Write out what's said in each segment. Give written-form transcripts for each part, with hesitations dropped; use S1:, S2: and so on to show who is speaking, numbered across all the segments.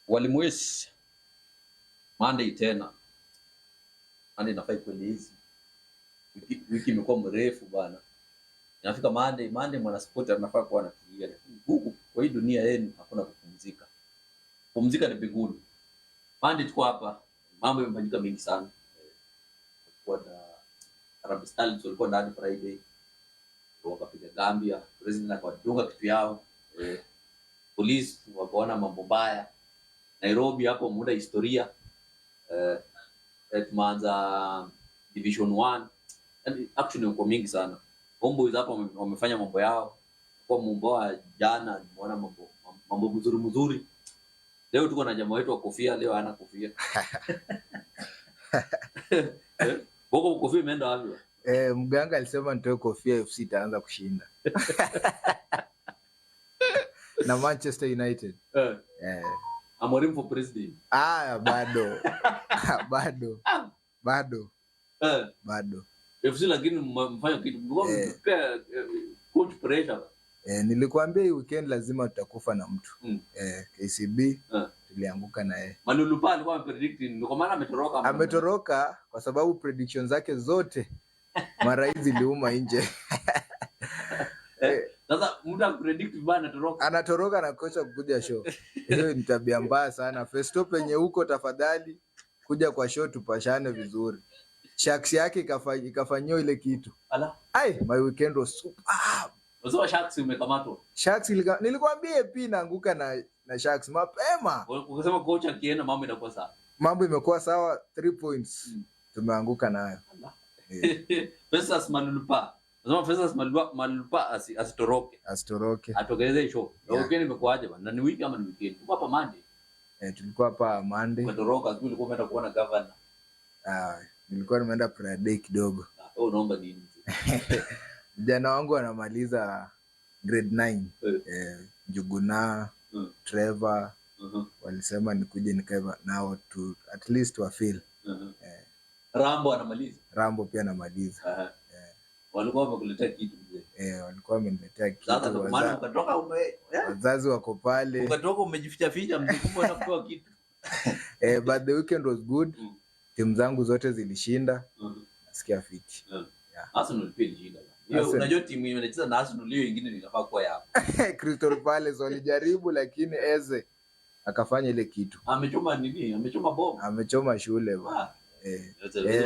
S1: Walimwesi Monday tena. Monday nafai kweli hizi. Wiki imekuwa mrefu bana. Inafika Monday mwana sport anafaa kuwa anatulia. Huku kwa hii dunia yenu hakuna kupumzika. Kupumzika ni mbinguni. Monday tuko hapa. Mambo yamefanyika mengi sana. Kwa na Harambee Stars walikuwa ndani Friday. Wakapiga Gambia, president akawadunga kitu yao. Police wakaona mambo mbaya. Nairobi hapo muda historia. Tumeanza Division 1. Yani actually uko mingi sana. Homeboys hapo wamefanya mambo yao. Kwa mambo jana tumeona mambo mzuri. Leo tuko na jamaa wetu wa kofia, leo hana kofia. Boko kofia imeenda wapi?
S2: Mganga alisema nitoe kofia FC itaanza kushinda. Na Manchester United.
S1: Amorim for president.
S2: Bado.
S1: FC lakini mfanya kitu coach pressure.
S2: Nilikwambia hii weekend lazima tutakufa na mtu. KCB tulianguka na yeye.
S1: Malulupa alikuwa amepredicting ndio maana ametoroka.
S2: Ametoroka kwa sababu predictions zake zote mara hizi liuma nje.
S1: Sasa muda predict bana
S2: anatoroka na kocha kuja show. Hiyo ni tabia mbaya sana. Festo penye huko tafadhali kuja kwa show tupashane vizuri. Sharks yake ikafanywa ile kitu. My weekend was super.
S1: Unasema Sharks umekamatwa?
S2: Sharks nilikwambia pia naanguka na Sharks mapema.
S1: Ukisema coach akienda mambo inakuwa sawa.
S2: Mambo imekuwa sawa 3 points. Tumeanguka nayo.
S1: Festus Malulupa. Unasema Festus Malulupa asitoroke. Atokeleze show. Weekend imekuaje bana? Ni wiki ama ni weekend? Tuko hapa Monday.
S2: Tulikuwa hapa Monday.
S1: Umetoroka tu ulikuwa umeenda kuona governor.
S2: Nilikuwa nimeenda prayer day kidogo.
S1: Naomba nini?
S2: Jana wangu anamaliza grade 9. Njuguna, Trevor, walisema nikuje nikae nao to at least wa feel.
S1: Rambo anamaliza.
S2: Rambo pia anamaliza.
S1: Walikuwa wamekuletea kitu mzee.
S2: Walikuwa wameniletea kitu.
S1: Sasa kwa maana ukatoka
S2: wazazi wako pale.
S1: Ukatoka umejificha mjukuu anakuwa kitu.
S2: But the weekend was good. Timu zangu zote zilishinda. Nasikia fiti.
S1: Arsenal pia ilishinda. Unajua timu inacheza na Arsenal leo nyingine inafaa kuwa yao.
S2: Crystal Palace walijaribu lakini Eze akafanya ile kitu.
S1: Amechoma nini? Amechoma bomba.
S2: Amechoma shule bwana.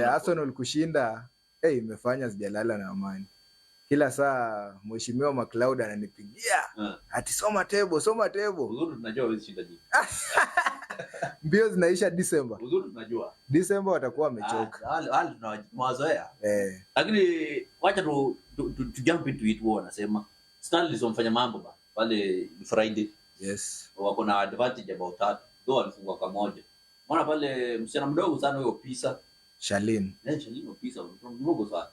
S2: Arsenal kushinda imefanya sijalala na amani. Kila saa mheshimiwa McLeod ananipigia. Ati soma table.
S1: Uzuri tunajua wewe shinda jini.
S2: Mbio zinaisha December.
S1: Uzuri tunajua.
S2: December watakuwa wamechoka.
S1: Hali tunawazoea. Lakini wacha tu jump into it wao wanasema. Stanley wamfanya mambo ba pale Friday.
S2: Yes.
S1: Wako na advantage about 3. Ndio walifungwa kwa moja. Mbona pale msichana mdogo sana huyo Pisa.
S2: Shalin
S1: Pisa mdogo sana.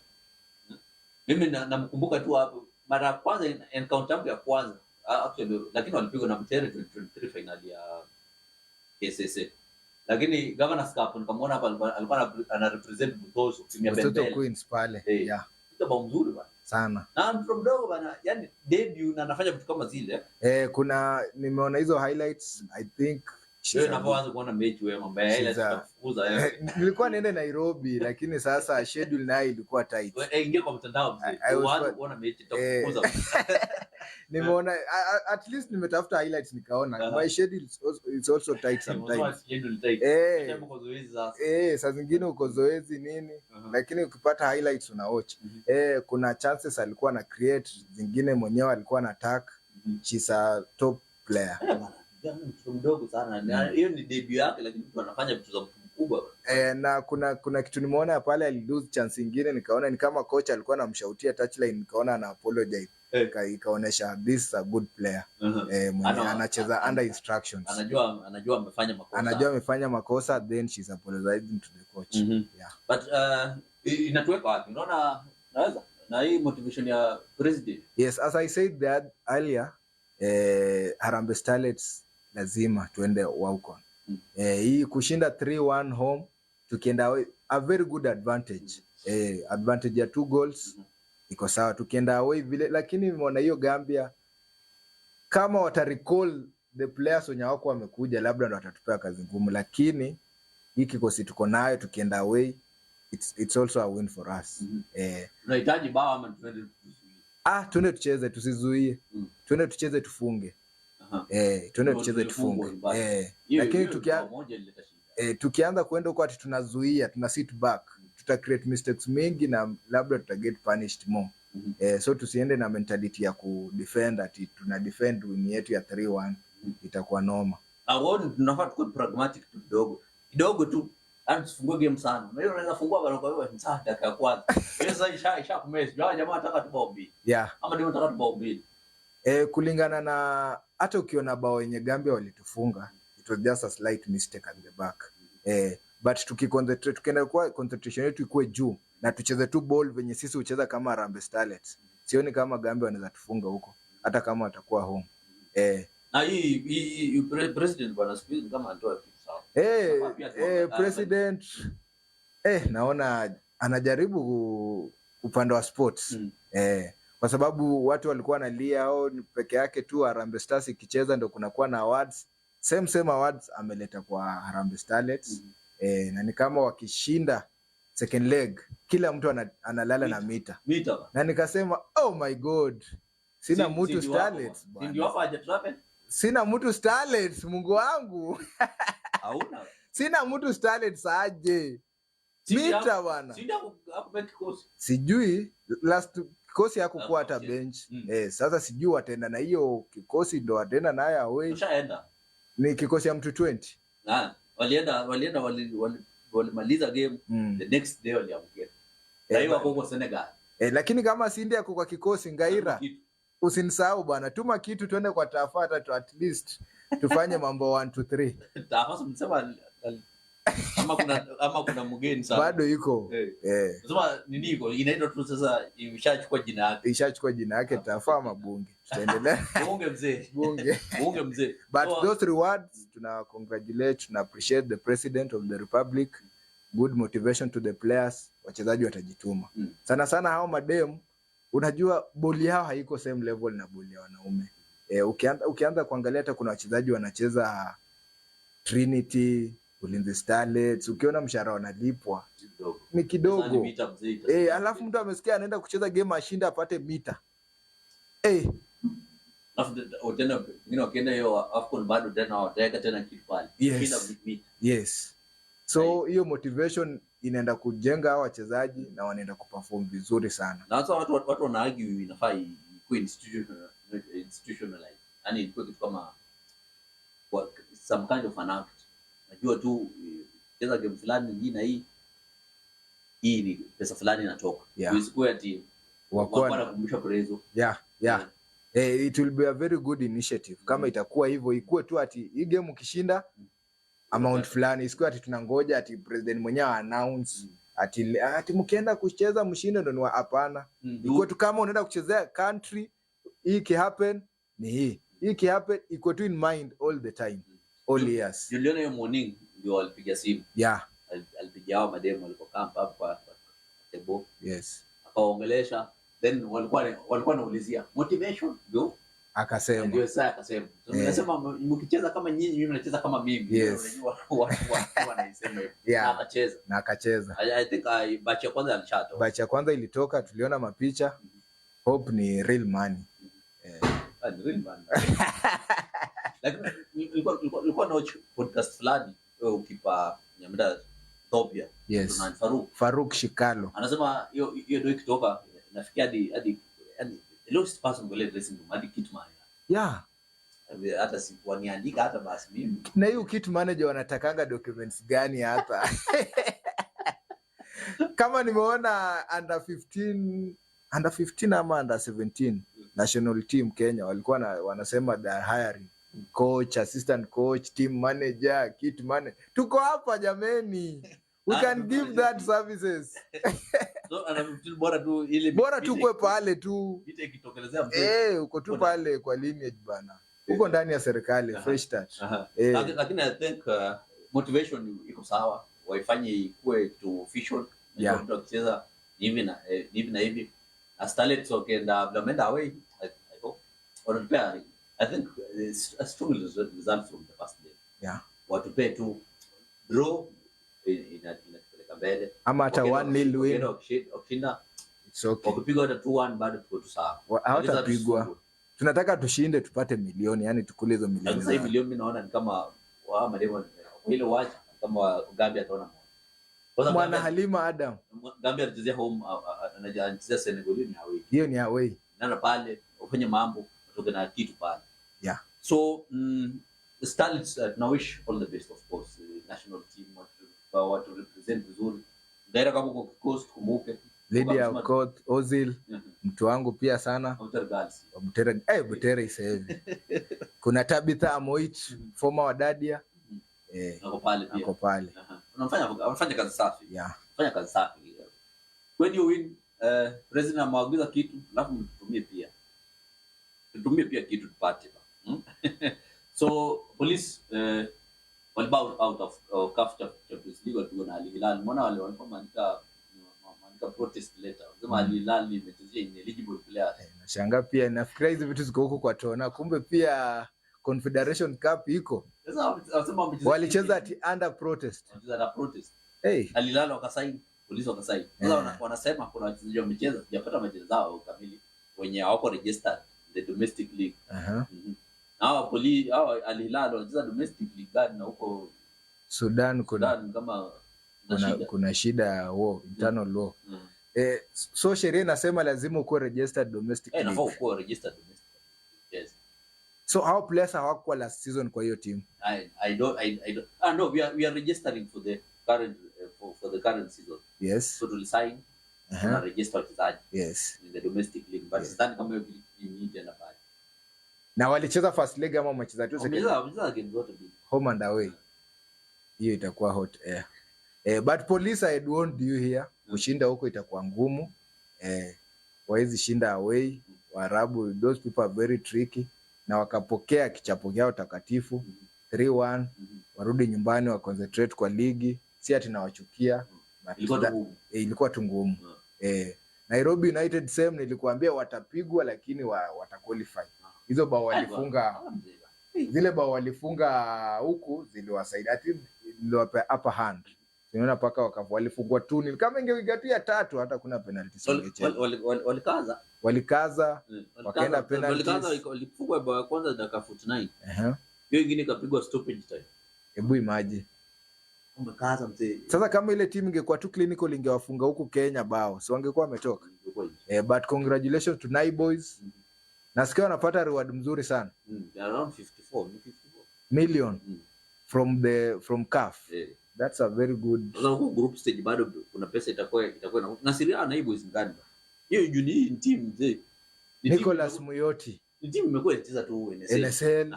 S1: Mimi namkumbuka tu hapo mara ya kwanza encounter ya kwanza. Actually lakini walipigwa na Mtere 2023 final ya KCC. Lakini Governors Cup nikamwona hapa alikuwa ana represent Butoso timu ya Bendel
S2: Queens pale.
S1: Kitu mzuri bana.
S2: Sana.
S1: Na from dogo bana, yani debut na anafanya vitu kama zile.
S2: Kuna nimeona hizo highlights I think
S1: wewe unapoanza kuona mechi wewe mambo ya ile tutafukuza
S2: nilikuwa niende Nairobi lakini sasa schedule nayo ilikuwa tight.
S1: Ingia kwa mtandao mzee. Uanze kuona mechi tutafukuza.
S2: Nimeona at least nimetafuta highlights nikaona. My schedule is also tight sometimes. Saa zingine uko zoezi nini lakini ukipata highlights una watch. Kuna chances alikuwa na create, zingine mwenyewe alikuwa na attack. She's a top player.
S1: Mtu mdogo sana. Hiyo ni debut yake lakini mtu anafanya vitu za mtu mkubwa.
S2: Na kuna kitu nimeona pale ali lose chance nyingine nikaona ni kama coach alikuwa anamshautia touchline nikaona ana apologize. Ikaonesha this is a good player. Mwenye anacheza under instructions.
S1: Anajua
S2: amefanya makosa then she's apologizing to the coach.
S1: But inatuweka wapi? Unaona naweza na hii motivation ya president.
S2: Yes, as I said that earlier, Harambee Starlets lazima tuende Waucon. Hii kushinda 3-1 home tukienda a very good advantage. Advantage ya 2 goals iko sawa tukienda away vile, lakini nimeona hiyo Gambia kama watarecall the players wenye wako wamekuja labda ndo watatupea kazi ngumu, lakini hii kikosi tuko nayo tukienda away it's also a win for us.
S1: Tunahitaji bao ama tuende tuzuie?
S2: Tuende tucheze tusizuie. Tuende tucheze tufunge. Tuende tucheze tufunge. Lakini tukianza kuenda huko ati tunazuia, tuna sit back, tuta create mistakes mingi na labda tuta get punished more. So tusiende na mentality ya kudefend ati tuna defend win yetu ya 3-1, itakuwa noma.
S1: Tunafaa tuwe pragmatic kidogo tu. Tufungue game sana. Unajua unaweza fungua bado kwa hiyo msada dakika ya kwanza. Hiyo sasa isha kumesi. Jamaa anataka tu bao mbili. Ama ndio anataka tu bao mbili.
S2: Kulingana na hata ukiona bao yenye Gambia walitufunga, it was just a slight mistake at the back. But tukiconcentrate, tukienda kwa concentration yetu ikuwe juu na tucheze tu ball venye sisi ucheza kama Harambee Starlets. Sioni kama Gambia wanaweza tufunga huko hata kama watakuwa home.
S1: Na hii president bwana speed kama anatoa kitu sawa.
S2: President naona anajaribu upande wa sports. Kwa sababu watu walikuwa wanalia peke yake tu Harambee Stars ikicheza ndio kunakuwa na awards. Same awards ameleta kwa Harambee Starlets. Na ni kama wakishinda second leg kila mtu analala na mita. Na nikasema oh my god. Sina mtu Starlets bwana.
S1: Ndio hapa hajatrape.
S2: Sina mtu Starlets, Mungu wangu.
S1: Hauna.
S2: Sina mtu Starlets aje. Mita bwana.
S1: Hapo kikosi.
S2: Sijui last kikosi hakukuwa hata bench. Sasa sijui wataenda na hiyo kikosi ndo wataenda nayo away.
S1: Ushaenda.
S2: Ni kikosi ya mtu 20.
S1: Walimaliza game the next day waliamkia. Na hiyo wako huko Senegal.
S2: Lakini kama si India kwa kikosi Ngaira. Usinisahau bwana, tuma kitu tuende kwa Tafata to at least tufanye mambo 1 2 3.
S1: Tafasa msema ama kuna mgeni sana.
S2: Bado iko.
S1: Sema nini iko? Inaitwa tu sasa imeshachukua jina yake.
S2: Ishachukua jina yake Tafaa Mabunge. Tutaendelea.
S1: Bunge mzee.
S2: But those rewards tuna congratulate, tuna appreciate the president of the republic. Good motivation to the players. Wachezaji watajituma. Sana hao madem unajua boli yao haiko same level na boli ya wanaume. Ukianza kuangalia hata kuna wachezaji wanacheza Trinity, Ulinzi Starlets, ukiona mshahara wanalipwa ni kidogo. Alafu mtu amesikia anaenda kucheza game ashinda apate mita.
S1: Alafu tena wengine wakienda hiyo AFCON bado tena wataweka tena kitu pale.
S2: Yes. So hiyo motivation inaenda kujenga hao wachezaji na wanaenda kuperform vizuri sana.
S1: Na hata watu wanaargue inafaa ikuwe institutionalized. Yaani ikuwe kitu kama some kind of an act. Najua tu cheza game fulani nyingine hii ni pesa fulani inatoka. Usikuwe ati wakora kumbusha prezo.
S2: It will be a very good initiative. Kama itakuwa hivyo ikuwe tu ati hii game ukishinda amount fulani, isikuwe ati tunangoja ati president mwenyewe announce ati mkienda kucheza mshinde ndo ni hapana. Ikuwe tu kama unaenda kuchezea country hii ki happen ni hii ki happen, ikuwe tu in mind all the time. All years.
S1: Juliana hiyo morning ndio walipiga simu. Alipigia hao mademo walipokaa hapa kwa table. Akaongelesha, then walikuwa naulizia motivation ndio
S2: akasema.
S1: Ndio sasa akasema. So nasema mkicheza kama nyinyi mimi nacheza kama mimi. Unajua watu wanaisema hivyo. Na akacheza. I think batch ya kwanza alishatoka.
S2: Batch ya kwanza ilitoka, tuliona mapicha. Hope ni real money.
S1: Real money. Lakini nilikuwa na podcast fulani ukipa Nyamda Topia.
S2: Yes. Faruk Shikalo.
S1: Anasema hiyo ndio ikitoka nafikia hadi the lowest person will dressing room hadi kit manager. Hata si waniandika hata basi mimi.
S2: Na hiyo kit manager wanatakanga documents gani hata? Kama nimeona under 15 ama under 17 national team Kenya walikuwa wanasema they are hiring coach, assistant coach, team manager, kit manager. Tuko hapa jameni. We can give that services.
S1: So ana 15 bora tu ile
S2: bora tu kwa pale tu.
S1: Ite ikitokelezea mzee.
S2: Uko tu pale kwa lineage bana. Uko ndani ya serikali fresh touch.
S1: Lakini I think motivation iko sawa. Waifanye ikuwe to official. Ndio kucheza hivi na hivi. Starlets okay and Blamenda away. I hope. Wanapea I think it's a strong result from the first day.
S2: Yeah.
S1: Watupe tu draw inatupeleka mbele.
S2: Ama hata 1-0 win.
S1: Wakishinda
S2: It's okay.
S1: wakipigwa hata 2-1 bado tuko tu sawa.
S2: Hawatapigwa. Tunataka tushinde tupate milioni, yani tukule hizo milioni.
S1: Sasa milioni mimi naona ni kama wa mademo ile wacha kama Gambia ataona moja. Kwanza
S2: Mwana Halima Adam.
S1: Gambia anachezea home, anachezea Senegal ni away.
S2: Hiyo ni away.
S1: Nana pale ufanye mambo kutoka na kitu pale.
S2: Yeah.
S1: So Starlets, now wish all the best, of course, national team what to represent vizuri. Ngaira kama kwa kikosi kumbuke.
S2: Lydia Okoth, Ozil, mtu wangu pia sana. Butere isahivi. Kuna Tabitha Amoit, former wa Dadia.
S1: Ako pale. Unafanya kazi safi.
S2: Yeah.
S1: Unafanya kazi safi. When you win, president amaagiza kitu, alafu mtumie pia. Tutumie pia kitu tupate. So police walibao out of CAF Champions League walipigwa na Al Hilal. Mbona wale walikuwa maandika protest letter. Sema Al Hilal imechezea ineligible players.
S2: Nashangaa pia, nafikiri hizi vitu ziko huko kwa Tona. Kumbe pia Confederation Cup iko.
S1: Sasa wasema
S2: walicheza ati under protest.
S1: Walicheza under protest.
S2: Hey.
S1: Al Hilal wakasaini, polisi wakasaini. Sasa wanasema kuna wachezaji wamecheza, sijapata mechi zao kamili wenye hawako registered the domestic league. Hao Al Hilal wanacheza domestic league gani na huko
S2: Sudan
S1: kama
S2: kuna shida ya war, internal law. So sheria inasema lazima uko registered domestic league.
S1: Nafaa uko registered domestic. Yes.
S2: So how players hawakuwa last season kwa hiyo team?
S1: I don't no, we are registering for the current for the current season.
S2: Yes.
S1: So to sign na register wachezaji.
S2: Yes.
S1: In the domestic league, but sidhani kama hiyo ni tena pale.
S2: Na walicheza first leg ama wamecheza tu second?
S1: Wamecheza game zote mbili.
S2: Home and away. Hiyo itakuwa hot air. But police I want you here. Kushinda huko itakuwa ngumu. Wawezi shinda away. Waarabu, those people are very tricky. Na wakapokea kichapo kyao takatifu 3-1. Warudi nyumbani wa concentrate kwa ligi. Si ati nawachukia. Ilikuwa tu ngumu. Nairobi United same nilikuambia watapigwa lakini wataqualify. Hizo bao walifunga, zile bao walifunga huku ziliwasaidia, ati ziliwapa upper hand. Unaona paka walifungwa 2-0, kama ingepigatia 3 hata kuna penalty singecheza. Walikaza wakaenda penalty.
S1: Walifungwa bao ya kwanza dakika 49. Hiyo nyingine ikapigwa stoppage time.
S2: Hebu imagine.
S1: Umekaza mzee.
S2: Sasa kama ile team ingekuwa tu clinical ingewafunga huku Kenya bao, so wangekuwa wametoka. But congratulations to Nai Boys. Nasikia wanapata reward mzuri sana.
S1: Around 54
S2: million from CAF. That's a very good.
S1: Sasa huko group stage bado kuna pesa itakuwa na Syria Nai Boys ngani. Hiyo juni team mzee.
S2: Nicholas Muyoti.
S1: Ni team imekuwa ikicheza tu
S2: NSL.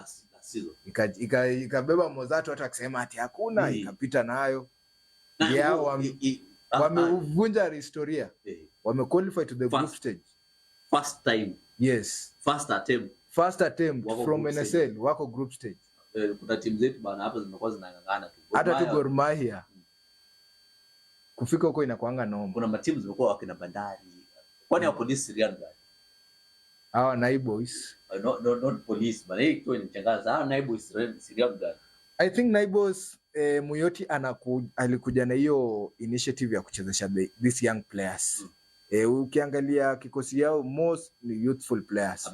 S2: Ikabeba Mozato hata akisema ati hakuna, ikapita nayo. Yao wamevunja historia. Wamequalify to the group stage.
S1: First time.
S2: Yes. First attempt from NSL wako group stage.
S1: Kuna timu zetu bana hapa zimekuwa zinangangana tu.
S2: Hata tu Gor Mahia. Kufika huko inakuanga noma.
S1: Kuna matimu zimekuwa wakina Bandari. Kwani hapo polisi Syria gani?
S2: Hawa Nai Boys.
S1: Not police, but hii tu inachangaza. Hawa Nai Boys Syria gani?
S2: I think Nai Boys Muyoti alikuja na hiyo initiative ya kuchezesha these young players. Ukiangalia kikosi yao most ni youthful players.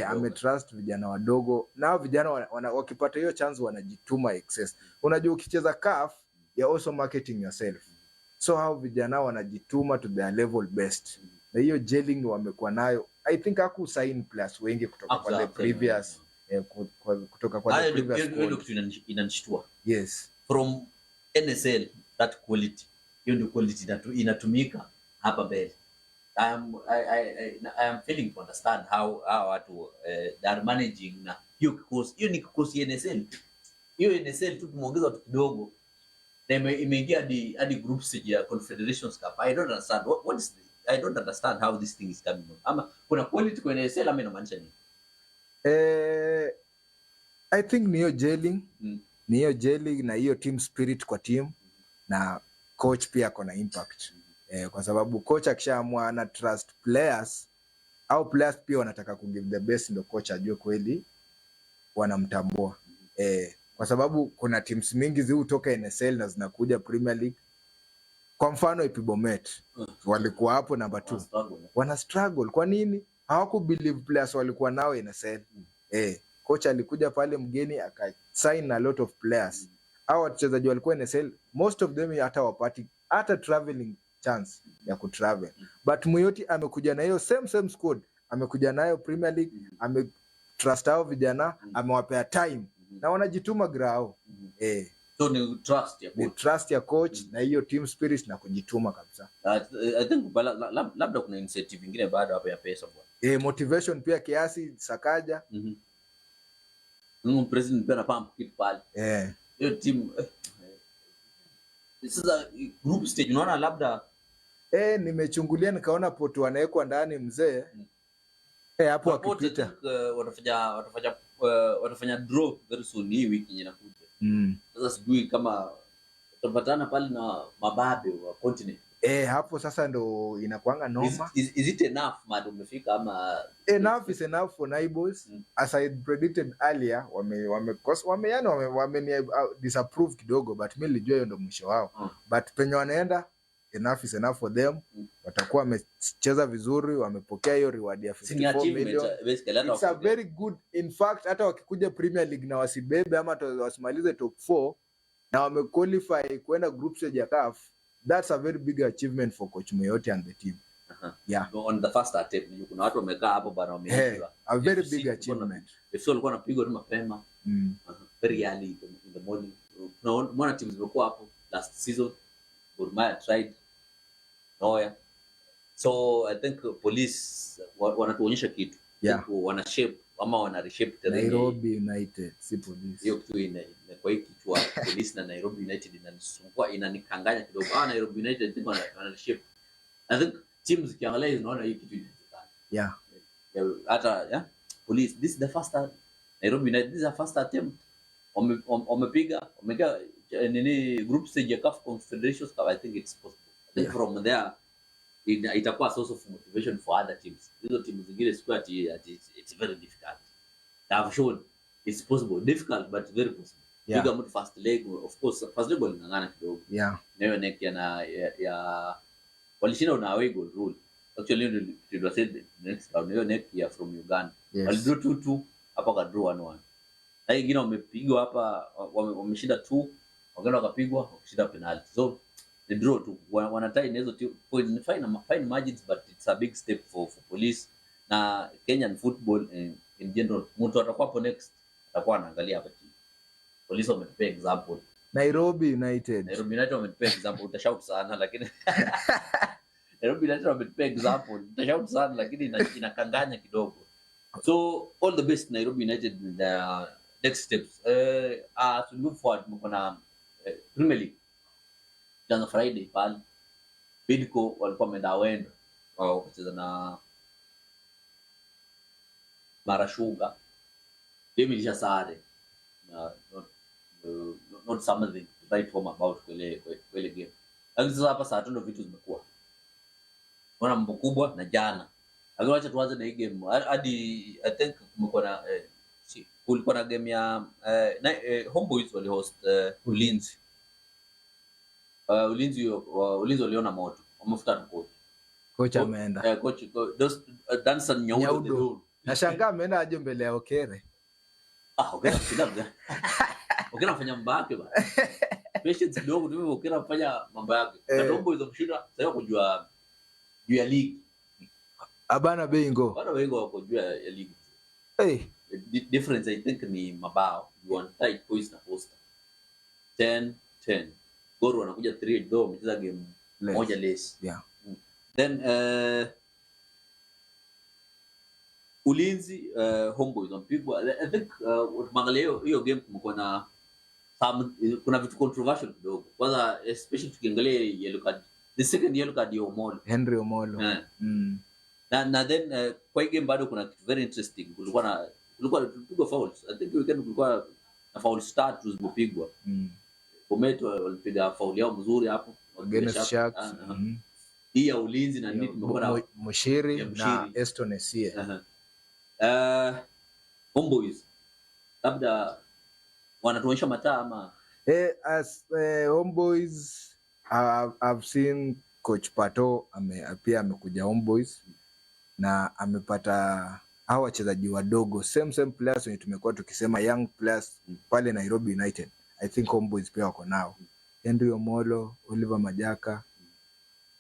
S2: Ametrust vijana wadogo. Nao vijana wakipata hiyo chance wanajituma excess. Unajua ukicheza CAF, you're also marketing yourself. So hao vijana wanajituma to their level best. Na hiyo gelling wamekuwa nayo. I think haku sign players wengi kutoka kwa the previous kutoka kwa the previous squad.
S1: Hiyo inanishtua.
S2: Yes.
S1: From NSL that quality. Hiyo ndio quality inatumika hapa mbele. I am failing to understand how watu they are managing na hiyo kikosi. Hiyo ni kikosi NSL. Hiyo NSL tu tumeongeza watu kidogo. Na imeingia hadi group stage ya Confederations Cup. I don't understand what is this? I don't understand how this thing is coming on. Ama kuna quality kwa NSL ama inamaanisha nini?
S2: I think ni hiyo gelling. Ni hiyo gelling na hiyo team spirit kwa team na coach pia ako na impact. Kwa sababu coach akishaamua na trust players au players pia wanataka ku give the best, ndio coach ajue kweli wanamtambua. Kwa sababu kuna teams mingi zi hutoka NSL na zinakuja Premier League. Kwa mfano Ipibomet walikuwa hapo number 2. Wana struggle. Kwa nini? Hawaku believe players walikuwa nao NSL. Coach alikuja pale mgeni sign a lot of players. Hao wachezaji walikuwa NSL, most of them hata wapati hata traveling chance ya kutravel. But Muyoti amekuja na hiyo same squad, amekuja nayo Premier League, trust hao vijana, amewapea time na wanajituma grao.
S1: So ni trust ya coach.
S2: Ni trust ya coach na hiyo team spirit na kujituma kabisa.
S1: I think labda kuna incentive nyingine baada hapo ya pesa bwana.
S2: Motivation pia kiasi Sakaja.
S1: President pia pump kitu pale. Hiyo team sasa group stage unaona labda
S2: nimechungulia nikaona Porto wanawekwa ndani mzee. Hapo akipita
S1: watafanya draw very soon hii wiki inakuja. Sasa sijui kama utapatana pale na mababe wa continent.
S2: Hapo sasa ndo inakuanga noma.
S1: Is it enough man umefika ama
S2: enough is enough for Naiboys? As I predicted earlier, wame disapprove kidogo, but mimi nilijua hiyo ndo mwisho wao. But penye wanaenda enough is enough for them. Watakuwa wamecheza vizuri, wamepokea hiyo reward ya 54 million. It's a very good, in fact hata wakikuja Premier League na wasibebe ama wasimalize top 4 na wamequalify kwenda group stage ya CAF, that's a very big achievement for Coach Muyoti and the team.
S1: On the first attempt kuna watu wamekaa hapo bana wameelewa.
S2: A very big achievement.
S1: If so walikuwa wanapigwa tu mapema. Very early in the morning. Tunaona teams zimekuwa hapo last season. Gor Mahia tried. So I think police wanatuonyesha kitu. Wana shape ama wana reshape tena
S2: Nairobi United si police.
S1: Hiyo kitu kwa hiki kichwa police na Nairobi United inanisumbua, inanikanganya kidogo. Nairobi United I think wana reshape. I think teams kiangalia unaona hii kitu inawezekana. Hata police this is the first Nairobi United this is the first attempt. Wamepiga nini group stage ya CAF Confederations Cup. I think it's possible. I think from there itakuwa source of motivation for other teams. Hizo teams zingine squad it's very difficult. They have shown it's possible, difficult but very possible. Piga mtu first leg, of course first leg walingangana kidogo. Nayo neck ya walishinda na away goal rule. Actually it was said next round nayo neck ya from Uganda. Walidraw 2-2 hapa ka draw 1-1. Na wengine wamepigwa hapa wameshinda 2, wengine wakapigwa wakishinda penalty. So the draw tu wanatai hizo point fine margins, but it's a big step for police na Kenyan football in general. Mtu atakuwa hapo next atakuwa anaangalia hapa chini. Police wametupea example.
S2: Nairobi United
S1: wametupea example, utashout sana lakini Nairobi United wametupea example, utashout sana lakini inakanganya kidogo. So all the best Nairobi United in the next steps. To move forward mkona Premier League jana Friday pale Bidco walikuwa wameenda wendo wakacheza na Mara Sugar. Game ilisha sare. Not something to write home about kwele game. Lakini sasa hapa saa 5 vitu zimekuwa. Wana mambo kubwa na jana. Lakini acha tuanze na hii game. Hadi I think kumekuwa na kulikuwa na game ya Homeboyz wali host Ulinzi. Ulinzi waliona moto. Wamefuta na
S2: coach ameenda.
S1: Coach Danson Nyaudo.
S2: Nashangaa ameenda aje mbele ya Okere.
S1: Okere kidogo. Okere anafanya mambo yake bana. Patience kidogo tu Okere anafanya mambo yake. Katombo hizo mshinda sasa kujua juu ya league.
S2: Abana Bengo.
S1: Bana Bengo wako juu ya league. The difference I think ni mabao. You want tight points na Posta. 10-10. Gor wanakuja 3 do mcheza game moja less. Then Ulinzi Homeboyz wampigwa. I think ukiangalia hiyo game kumekuwa na kuna vitu controversial kidogo. Kwanza especially tukiangalia yellow card, the second yellow card ya Omolo,
S2: Henry Omolo.
S1: Na then kwa game bado kuna kitu very interesting. Kulikuwa tulipigwa fouls. I think weekend kulikuwa na foul start zimepigwa. Bomet walipiga foul yao mzuri hapo
S2: against Sharks.
S1: Hii ya Ulinzi na nini tumekuwa na
S2: Mushiri na Eston Esie.
S1: Homeboyz labda wanatuonyesha mataa ama
S2: As Homeboys, I've seen Coach Pato pia amekuja Homeboys na amepata hao wachezaji wadogo same players wenye tumekuwa tukisema young players pale Nairobi United. I think Homeboys pia wako nao. Henry Omolo, Oliver Majaka,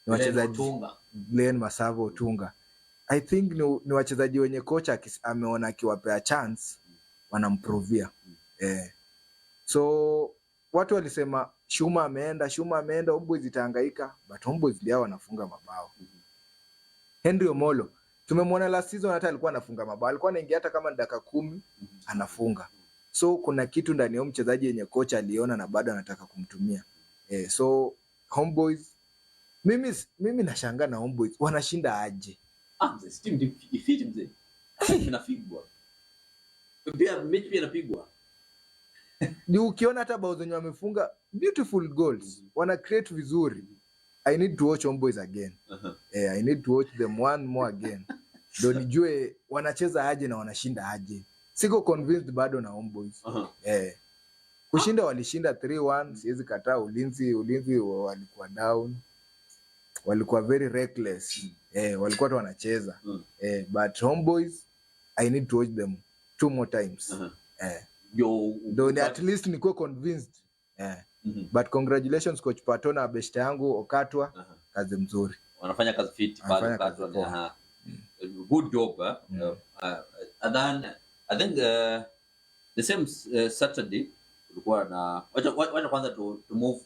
S2: ni wachezaji Glenn Masavo Otunga. I think ni wachezaji wenye kocha ameona akiwapea chance wanamprovia. So watu walisema Shuma ameenda, Homeboys itahangaika, but Homeboys ndio wanafunga mabao. Henry Omolo tumemwona last season, hata alikuwa anafunga mabao, alikuwa anaingia hata kama dakika 10 anafunga. So kuna kitu ndani ya mchezaji yenye kocha aliona na bado anataka kumtumia. So Homeboys, mimi nashangaa na Homeboys wanashinda aje.
S1: Mzee steam defeat mzee. Inapigwa. Mechi pia inapigwa.
S2: Ni ukiona hata bao zenye wamefunga beautiful goals. Wana create vizuri. I need to watch Homeboys again. I need to watch them one more again. Ndio nijue wanacheza aje na wanashinda aje. Siko convinced bado na Homeboys. Kushinda walishinda 3-1, siwezi kataa. Ulinzi walikuwa down. Walikuwa very reckless. Walikuwa tu wanacheza. But Homeboys, I need to watch them 2 more times. Ndio at least nikuwe convinced. But congratulations Coach Pato na beshte yangu Okatwa, kazi mzuri.
S1: Wanafanya kazi fit pale Okatwa. Good job. And then I think the same Saturday kulikuwa na wacha kwanza to move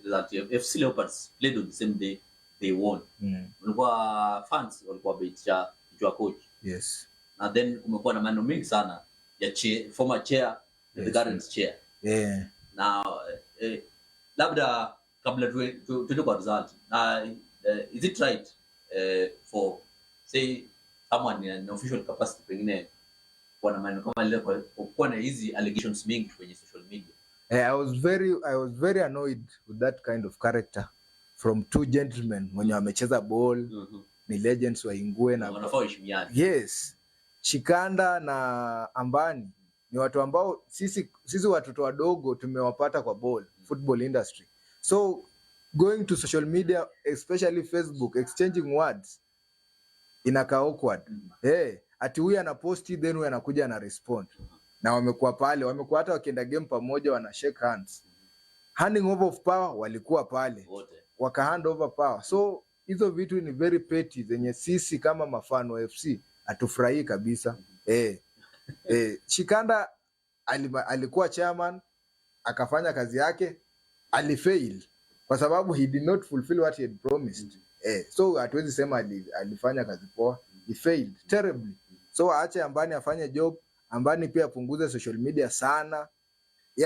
S1: that FC Leopards played on the same day they won. Kulikuwa fans walikuwa baitisha kichwa coach.
S2: Yes.
S1: Na then kumekuwa na maneno mengi sana ya former chair, the current chair. Now labda kabla tuende kwa result, is it right for say someone in an official capacity pengine kwa na maneno kama ile kwa na hizi allegations mingi kwenye social media?
S2: I was very annoyed with that kind of character from 2 gentlemen wenye wamecheza ball. Ni legends wa Ingwe na
S1: wanafaa heshimiane.
S2: Yes. Shikanda na Ambani ni watu ambao sisi watoto wadogo tumewapata kwa football industry. So going to social media, especially Facebook, exchanging words inakaa awkward. Ati huyu anaposti then huyu anakuja na respond. Na wamekuwa pale, wamekuwa hata wakienda game pamoja wana shake hands. Handing over of power walikuwa pale. Waka hand over power. So hizo vitu ni very petty zenye sisi kama mafano wa FC atufurahii kabisa. Shikanda alikuwa chairman, akafanya kazi yake, alifail kwa sababu he did not fulfill what he had promised. So hatuwezi sema alifanya kazi poa, he failed terribly. So aache Ambani afanye job. Ambani pia apunguze social media sana.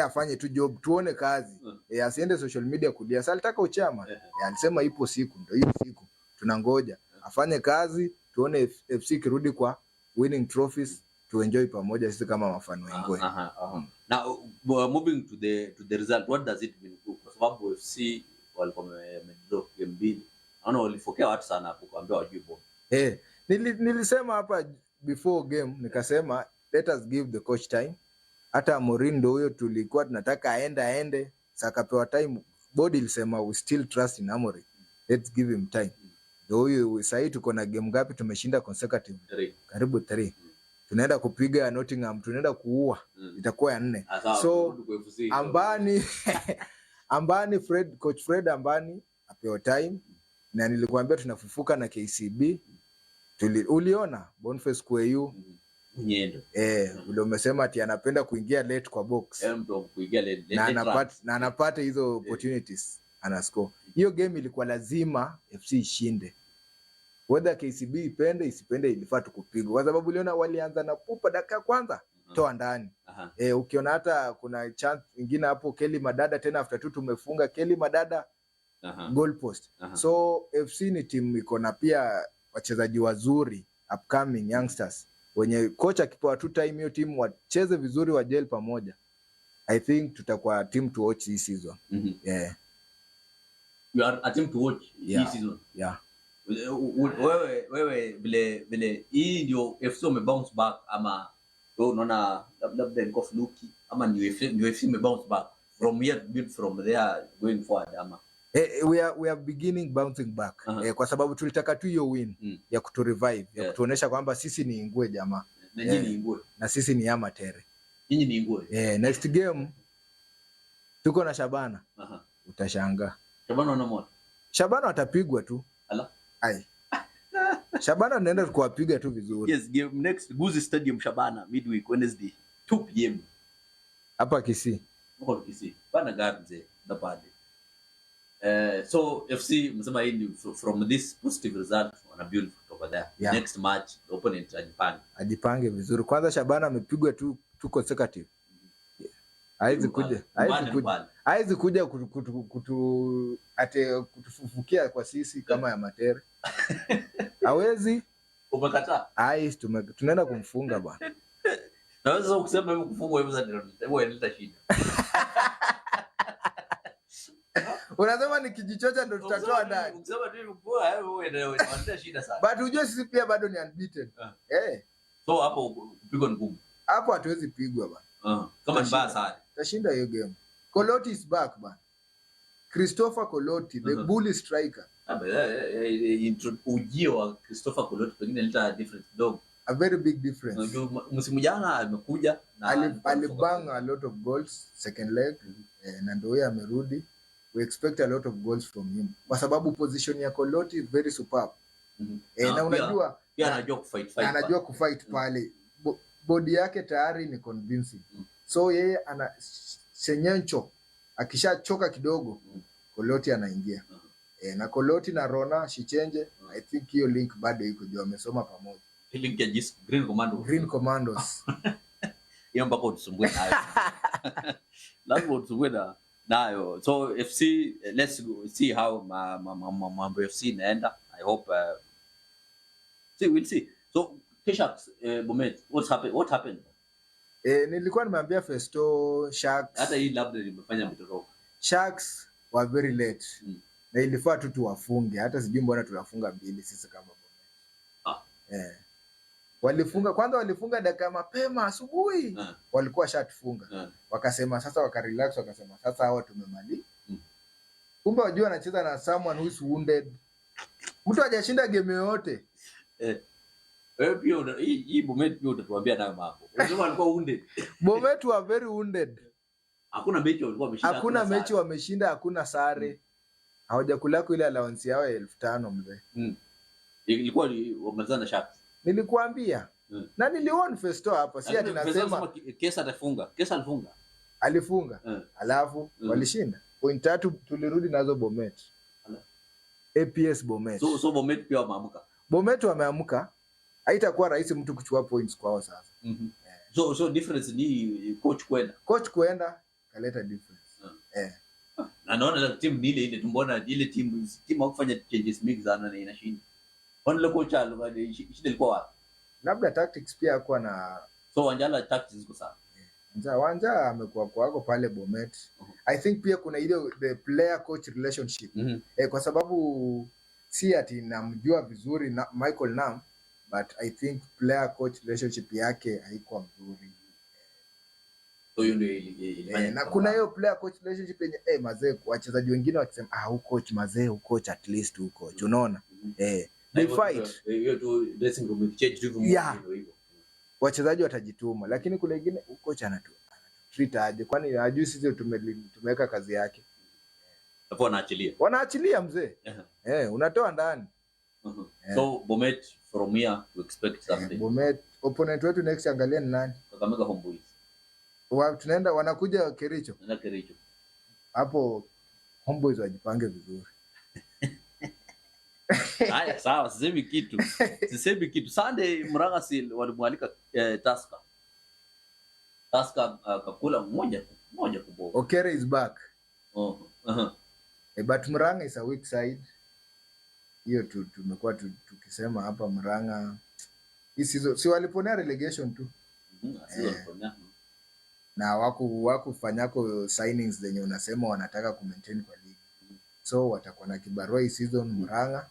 S2: Afanye tu job, tuone kazi. Asiende social media kulia. Sasa alitaka uchama. Alisema ipo siku, ndio hiyo siku. Tunangoja. Afanye kazi, tuone FC kirudi kwa winning trophies, to enjoy pamoja sisi kama mafano wengine.
S1: Now moving to the result, what does it mean? Kwa sababu FC walikuwa wamedraw game mbili. Naona walifokea watu sana hapo kuambia wajui ball.
S2: Nilisema hapa before game, nikasema let us give the coach time. Hata Morindo huyo tulikuwa tunataka aende, sakapewa time. Body ilisema we still trust in Amorim. Let's give him time. Ndio huyo sasa tuko na game ngapi tumeshinda consecutive?
S1: 3.
S2: Karibu 3. Tunaenda kupiga Nottingham, tunaenda kuua. Itakuwa ya 4. So Ambani Coach Fred Ambani apewa time. Na nilikwambia tunafufuka na KCB. Uliona Boniface Kweyu
S1: Nyendo.
S2: Ule umesema ati anapenda kuingia late kwa box.
S1: Kuingia late.
S2: Na anapata hizo opportunities, anascore. Hiyo game ilikuwa lazima FC ishinde. Whether KCB ipende isipende ilifaa tukupigwa. Kwa sababu uliona walianza na pupa dakika kwanza toa ndani. Ukiona hata kuna chance nyingine hapo Kelly Madada tena after 2 tumefunga Kelly Madada goal post. So FC ni timu iko na pia wachezaji wazuri upcoming youngsters. Wenye kocha akipewa tu time hiyo timu wacheze vizuri wa gel pamoja. I think tutakuwa team to watch this season.
S1: You are a team to watch this season. Wewe vile hii ndio FC bounce back ama So unaona labda ilikuwa fluky ama ni UFC bounce back from here to build from there going forward ama
S2: we are beginning bouncing back. Kwa sababu tulitaka tu hiyo win ya kutu revive, ya kutuonesha kwamba sisi ni Ingwe jamaa.
S1: Na nyinyi ni Ingwe.
S2: Na sisi ni Amatere.
S1: Nyinyi ni Ingwe.
S2: Next game tuko na Shabana. Utashangaa.
S1: Shabana wanamwona.
S2: Shabana watapigwa tu.
S1: Ala.
S2: Ai. Shabana naenda kuwapiga tu vizuri.
S1: Yes, game next Guzi Stadium Shabana midweek Wednesday 2 PM.
S2: Hapa Kisii.
S1: Huko Kisii. Bana Gardens na pale. So FC msema hii from this positive result wana build over there. Next match the opponent ajipange vizuri. Kwanza Shabana amepigwa tu consecutive. Haizi kuja kutufufukia kwa sisi kama ya Matere. Hawezi. Umekataa? Tunaenda kumfunga bwana. Naweza kusema hivi kufungwa hivyo sasa ndio inaleta shida.
S2: Unasema nikijichocha ndo tutatoa ndani.
S1: Ukisema tu mpoa wewe ndio inaleta shida sana.
S2: But unajua sisi pia bado ni unbeaten.
S1: So hapo kupigwa ni ngumu.
S2: Hapo hatuwezi pigwa bwana.
S1: Kama ni baya sana.
S2: Tashinda hiyo game. Koloti is back bwana. Christopher Koloti, the bully striker.
S1: Ujio wa Christopher Koloti pengine ileta different dog.
S2: A very big difference.
S1: Msimu jana amekuja
S2: na alibang a lot of goals second leg na ndio yeye amerudi. We expect a lot of goals from him. Kwa sababu position ya Koloti is very superb. Na unajua
S1: pia anajua kufight.
S2: Anajua kufight pale. Body yake tayari ni convincing. So yeye ana senyencho akishachoka kidogo Koloti anaingia. Na Koloti na Rona Shichenje I think hiyo link bado iko juu wamesoma pamoja.
S1: Link ya Green Commandos. Hiyo mpaka utusumbue nayo. Lazima utusumbue nayo. So FC let's see how mambo FC inaenda. I hope we'll see. So Sharks Bomet, what happened?
S2: Nilikuwa nimeambia Festo Sharks.
S1: Hata hii labda nimefanya mtoroka.
S2: Sharks were very late. Na ilifaa tu tuwafunge. Hata sijui mbona tunafunga mbili sisi kama Bomet. Walifunga dakika mapema asubuhi. Walikuwa shatufunga. Wakasema sasa wakarelax wakasema sasa hawa tumemali. Kumbe wajua anacheza na someone who is wounded. Mtu hajashinda game yoyote.
S1: Wewe pia hii Bomet pia utatuambia nayo mambo. Unasema walikuwa wounded.
S2: Bomet were very wounded.
S1: Hakuna mechi walikuwa wameshinda.
S2: Hakuna mechi wameshinda, hakuna sare. Hawajakula ile allowance yao ya 1500 mzee.
S1: Ilikuwa wamezana Sharks.
S2: Nilikuambia. Na niliona Festo hapa. Si ati nasema
S1: Kesa atafunga. Kesa alifunga.
S2: Alifunga. Alafu walishinda. Point 3 tulirudi nazo Bomet. APS Bomet.
S1: So Bomet pia wameamka.
S2: Bomet wameamka. Haitakuwa rahisi mtu kuchukua points kwao sasa.
S1: So difference ni coach kwenda
S2: kaleta difference.
S1: Na naona team ile tumbona ile team hakufanya changes mingi sana na inashinda. Wale coach shida ilikuwa wapi?
S2: Labda tactics pia hakuwa na
S1: so Wanjala tactics ziko sana.
S2: Wanja amekuwa kwako pale Bomet. I think pia kuna ile the player coach relationship. Kwa sababu si ati namjua vizuri na Michael Nam, but I think player coach relationship yake haikuwa mzuri.
S1: So hiyo ndio
S2: na kuna hiyo player coach relationship yenye mazee wachezaji wengine wakisema huyu coach mazee, huyu coach at least huyu coach unaona. They fight.
S1: Hiyo tu dressing room change tu hivyo.
S2: Wachezaji watajituma, lakini kule wengine coach treat aje, kwani hajui sisi tumeweka kazi yake.
S1: Hapo
S2: wanaachilia mzee. Unatoa ndani.
S1: So Bomet from here to expect something.
S2: Bomet opponent wetu next angalia ni nani?
S1: Kakamega Homeboys.
S2: Tunaenda wanakuja Kericho. Hapo Homeboys wajipange vizuri.
S1: Haya sawa, sisemi kitu. Sunday Murang'a walimwalika Tusker. Tusker kakula moja kubwa.
S2: Okere is back. But Murang'a is a weak side. Hiyo tumekuwa tukisema hapa Murang'a. Si waliponea relegation tu. Na wakufanyako signings zenye unasema wanataka kumaintain kwa league. So watakuwa na kibarua hii season Murang'a.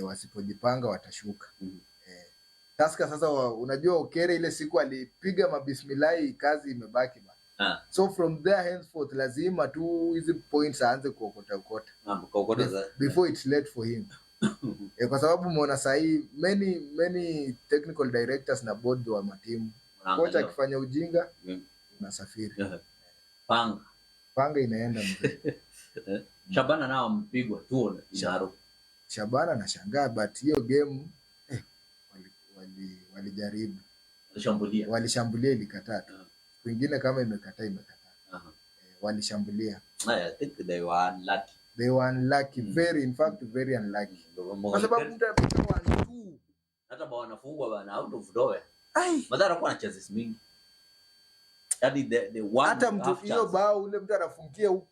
S2: Wasipojipanga watashuka. Tusker sasa unajua Okere ile siku alipiga mabismillah, kazi imebaki bana. So from there henceforth lazima tu hizi points aanze kuokota before it's late for him. Kwa sababu umeona sahi many technical directors na board wa matimu, kocha akifanya ujinga unasafiri. Panga inaenda mzee.
S1: Shabana nao mpigwa tu Sharo.
S2: Shabana na shangaa, but hiyo game walijaribu. Walishambulia ilikataa. Kwingine kama imekataa. Walishambulia.
S1: I think they were unlucky.
S2: They were unlucky, in fact very unlucky. Kwa sababu mtu anapiga 1-2.
S1: Hata bao wanafungwa bana out of nowhere. Madhara kwa na chances mingi. Hadi the one
S2: hata mtu hiyo bao ule mtu anafungia huko.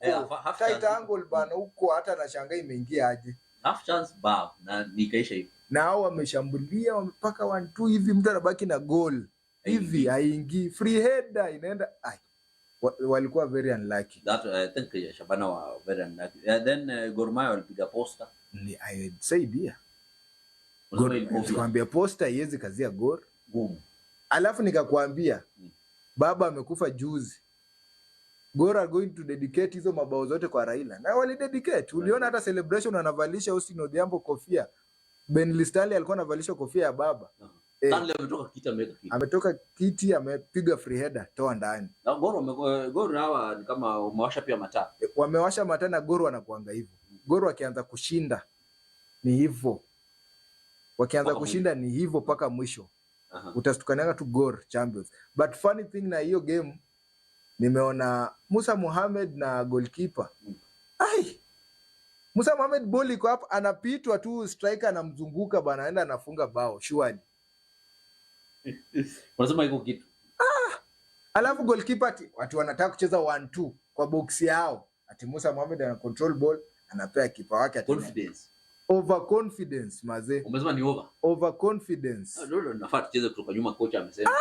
S2: Tight angle bana huko, hata anashangaa imeingia aje.
S1: Half chance bao na nikaisha hivi.
S2: Na hao wameshambulia, wamepaka 1-2 hivi, mtu anabaki na goal. Hivi haingii. Free header inaenda. Walikuwa very unlucky.
S1: That I think Shabana were very unlucky. Then Gor Mahia walipiga Posta.
S2: I say dia. Nikwambia Posta iwezi kazia Gor.
S1: Gumu.
S2: Alafu nikakwambia baba amekufa juzi. Gor are going to dedicate hizo mabao zote kwa Raila. Na wali dedicate. Uliona hata celebration wanavalisha Austin Odhiambo kofia. Ben Listali alikuwa anavalisha kofia ya baba.
S1: Stanley ametoka kiti ameweka kiti.
S2: Ametoka kiti amepiga free header toa ndani.
S1: Na Gor hawa ni kama wamewasha pia mataa.
S2: Wamewasha mataa na Gor wanakuanga hivyo. Gor wakianza kushinda ni hivyo. Wakianza kushinda ni hivyo paka mwisho. Utastukananga tu Gor champions. But funny thing na hiyo game nimeona Musa Mohamed na goalkeeper. Musa Mohamed ball iko hapa anapitwa tu, striker anamzunguka bana, anaenda anafunga bao surely.
S1: Unasema iko kitu.
S2: Alafu goalkeeper watu wanataka kucheza 1-2 kwa box yao. Ati Musa Mohamed ana control ball, anapea kipa wake ati
S1: confidence.
S2: Overconfidence maze.
S1: Umesema ni
S2: overconfidence.
S1: Ndio nafaa tucheze kutoka nyuma, kocha amesema.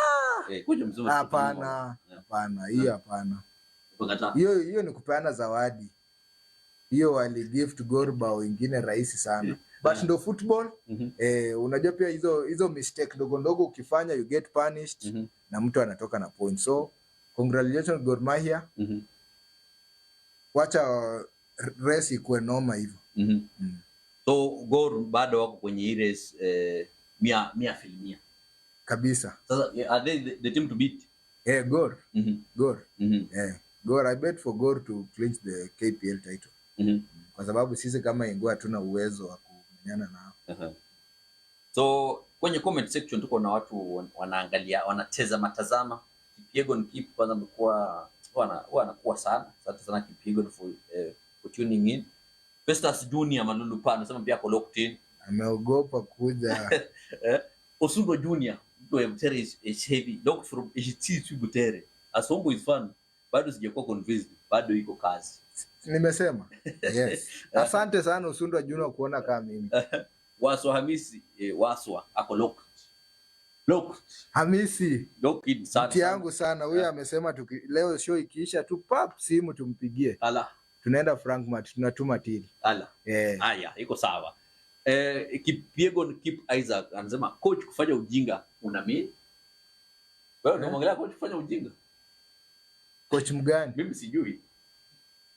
S1: Kocha amesema
S2: hapana. Hiyo hapana. Hiyo ni kupeana zawadi. Hiyo wali gift Gor bao ingine rahisi sana. But ndo football. Unajua pia hizo mistake ndogo ndogo ukifanya you get punished na mtu anatoka na point. So congratulations Gor Mahia. Wacha race ikuwe noma hivyo.
S1: So Gor bado wako kwenye ile 100%
S2: kabisa.
S1: Sasa are they the team to beat?
S2: Gor. Gor, I bet for Gor to clinch the KPL title. Kwa sababu sisi kama Ingwe hatuna uwezo wa kumenyana nao.
S1: So kwenye comment section tuko na watu wanaangalia, wanacheza matazama. Kipiegon keep kwanza amekuwa anakuwa sana. Asante sana Kipiegon for tuning in. Festus Junior Malulu pa anasema pia kwa locked in.
S2: Ameogopa kuja.
S1: Osundo Junior, Butere is heavy. Locked from HTC Butere. Asombo is fun. Bado sijakuwa convinced. Bado iko kazi.
S2: Nimesema. Yes. Asante sana Osundo Junior kuona kama mimi.
S1: Waswa Hamisi, Waswa ako locked.
S2: Hamisi.
S1: Locked sana.
S2: Mti yangu sana. Huyu amesema leo show ikiisha tu simu tumpigie. Tunaenda Frankfurt, tunatuma tili.
S1: Haya, iko sawa. Kipiegon keep Isaac anasema coach kufanya ujinga una mimi? Wewe unamwangalia coach kufanya ujinga?
S2: Coach mgani?
S1: Mimi sijui.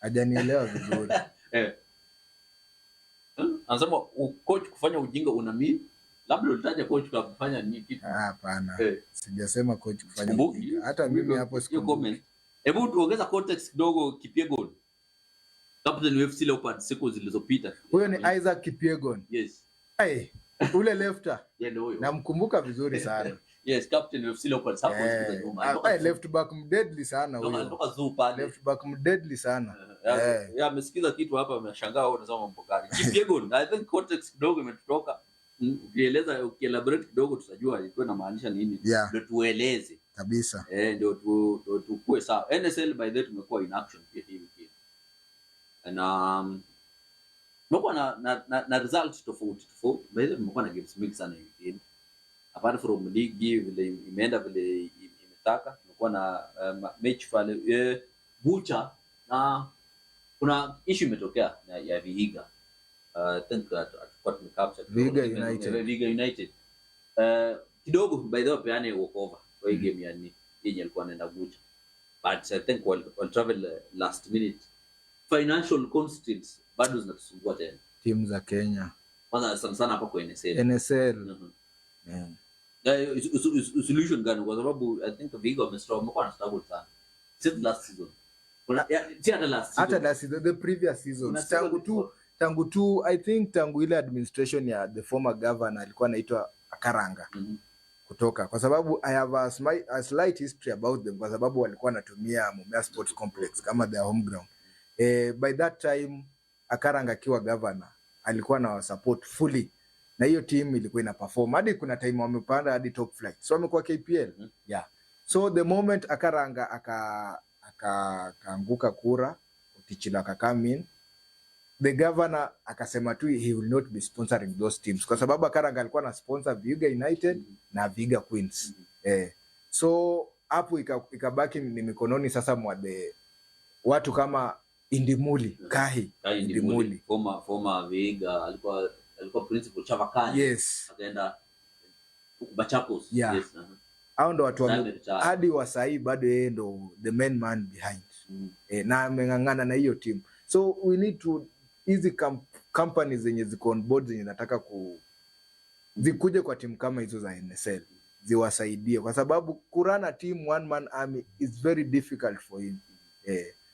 S2: Hajanielewa vizuri.
S1: Anasema coach kufanya ujinga una mimi? Labda ulitaja coach kufanya nini kitu?
S2: Hapana. Sijasema coach kufanya ujinga. Hata mimi hapo
S1: sikumbuki. Hebu tuongeza context kidogo Kipiegon. Captain FC Leopard siku zilizopita.
S2: Huyo ni Isaac Kipiegon.
S1: Yes.
S2: Ule lefter.
S1: Ndio huyo.
S2: Namkumbuka vizuri sana.
S1: Yes, Captain FC Leopard hapo siku za nyuma.
S2: Left back deadly sana huyo.
S1: Anatoka zoo pale.
S2: Left back deadly sana.
S1: Amesikiza kitu hapa ameshangaa unasema mambo gani. Kipiegon, I think context kidogo imetutoka. Ukielaborate kidogo tutajua ilikuwa inamaanisha nini. Ndio tueleze.
S2: Kabisa.
S1: Ndio tukue sawa. NSL by that tumekuwa in action pia hivi. Na tumekuwa na results tofauti. By the way tumekuwa na games mingi sana hivi. Apart from league vile imeenda vile imetaka, tumekuwa na match pale Bucha, na kuna issue imetokea ya Vihiga. I think that tumecapture
S2: Vihiga United.
S1: kidogo by the way peane walkover kwa hii game yani yenye alikuwa anaenda Guja, but I think wal travel last minute. Financial constraints bado zinatusumbua tena
S2: timu za Kenya
S1: kwanza sana hapa kwa NSL.
S2: NSL
S1: Solution gani? Kwa sababu I think Vihiga wamekuwa na struggle sana since last season. Hata last season,
S2: the previous season tangu tu I think tangu ile administration ya the former governor alikuwa anaitwa Akaranga kutoka, kwa sababu I have a slight history about them, kwa sababu walikuwa wanatumia Mumias Sports Complex kama their home ground. By that time Akaranga akiwa governor alikuwa na support fully, na hiyo team ilikuwa ina perform hadi kuna time wamepanda hadi top flight, so wamekuwa KPL. So the moment Akaranga akaanguka kura, Otichilo akakame in, the governor akasema tu he will not be sponsoring those teams, kwa sababu Akaranga alikuwa na sponsor Vihiga United na Vihiga Queens. So hapo ikabaki ni mikononi sasa mwa watu kama Indimuli Kahi Indimuli
S1: former Vihiga alikuwa principal Chavakani.
S2: Yes,
S1: akaenda Machakos.
S2: Yes. Hao ndo watu hadi wa sahi bado yeye ndo the main man behind. Na ameng'ang'ana na hiyo team, so we need to hizi companies zenye ziko on board zenye nataka zikuje kwa timu kama hizo za NSL ziwasaidie, kwa sababu kurana team one man army is very difficult for him.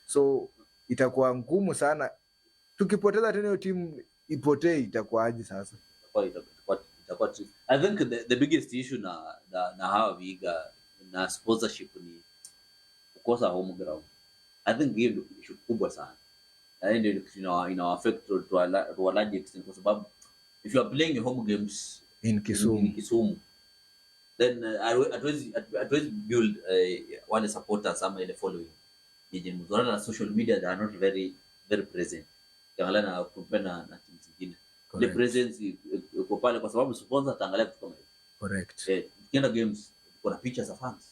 S2: So itakuwa ngumu sana tukipoteza tena hiyo team ipotee, itakuwa aje sasa?
S1: I think the biggest issue na hawa Vihiga na sponsorship ni kukosa home ground. I think hiyo ndio issue kubwa sana, na ndio ina affect to a large extent, kwa sababu if you are playing your home games
S2: in
S1: Kisumu then always build one supporters ama ile following yenye mzora na social media they are not very very present kama na kupenda na timu zingine. The presence iko pale kwa sababu sponsor ataangalia kitu kama hiyo.
S2: Correct.
S1: Ukienda games kuna pictures of fans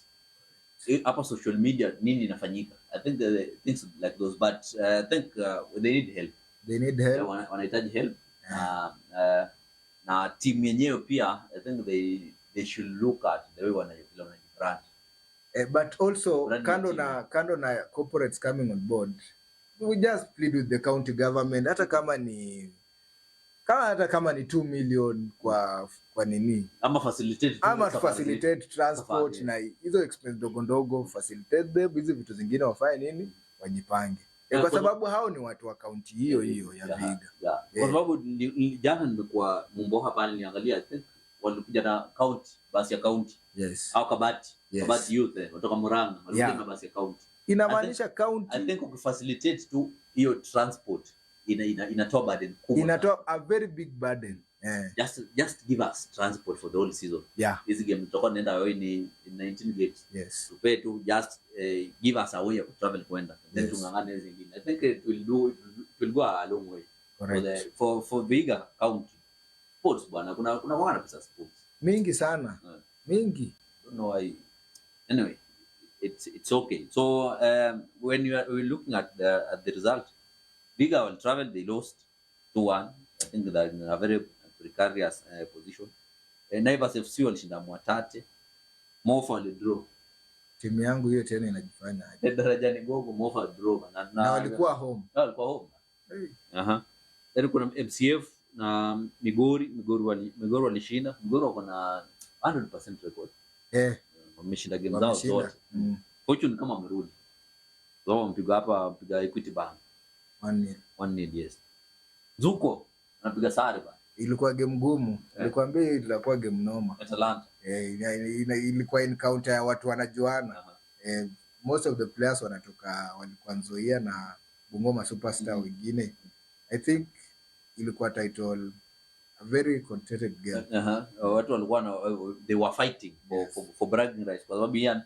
S1: hapa social media nini inafanyika. I think the things like those, but I think they need help. Wanahitaji help. Na team yenyewe pia I think they should look at the way wanajipanga brand.
S2: But also kando na corporates coming on board, we just plead with the county government, hata kama ni 2 million kwa nini
S1: ama facilitate
S2: transport na hizo expense ndogo facilitate them, hizo vitu zingine wafanye nini, wajipange. Kwa sababu hao ni watu wa county hiyo ya Vihiga.
S1: Kwa sababu jana nimekuwa Mumboha pale niangalia, I think walikuja na county basi ya county.
S2: Yes.
S1: Au Kabati youth kutoka Murang'a walikuja na basi ya county.
S2: Inamaanisha county
S1: I think ukifacilitate tu hiyo transport inatoa burden kubwa.
S2: Inatoa a very big burden.
S1: Just give us transport for the whole season. Hizi game tutakuwa naenda wewe ni 19 games.
S2: Yes.
S1: Tupe tu just give us a way to travel kwenda. Then tungangane hizo zingine. I think it will go a long way.
S2: Correct.
S1: For Vihiga county sports bwana, kuna wana pesa sports
S2: mingi sana. Mingi.
S1: Don't know why. Anyway, it's okay. So when we're looking at the result, Vihiga will travel, they lost 2-1. I think they're in a very precarious position. Naivas FC walishinda Mwatate. Mofa walidraw.
S2: Timu yangu hiyo tena inajifanya
S1: aje. Darajani Gogo Mofa draw
S2: na walikuwa home.
S1: Then kuna MCF na Migori walishinda. Migori wako na 100% record. Wameshinda game zao zote. Fortune kama amerudi. Wao mpiga Equity Bank 1-0. Yes. Zuko anapiga sare ba.
S2: Ilikuwa game ngumu. Nilikwambia ilikuwa game noma.
S1: Atalanta.
S2: Ilikuwa encounter ya watu wanajuana. Most of the players walikuwa Nzoia na Bungoma Superstar wengine. I think ilikuwa title a very contested game.
S1: Watu walikuwa they were fighting for bragging rights kwa sababu Ian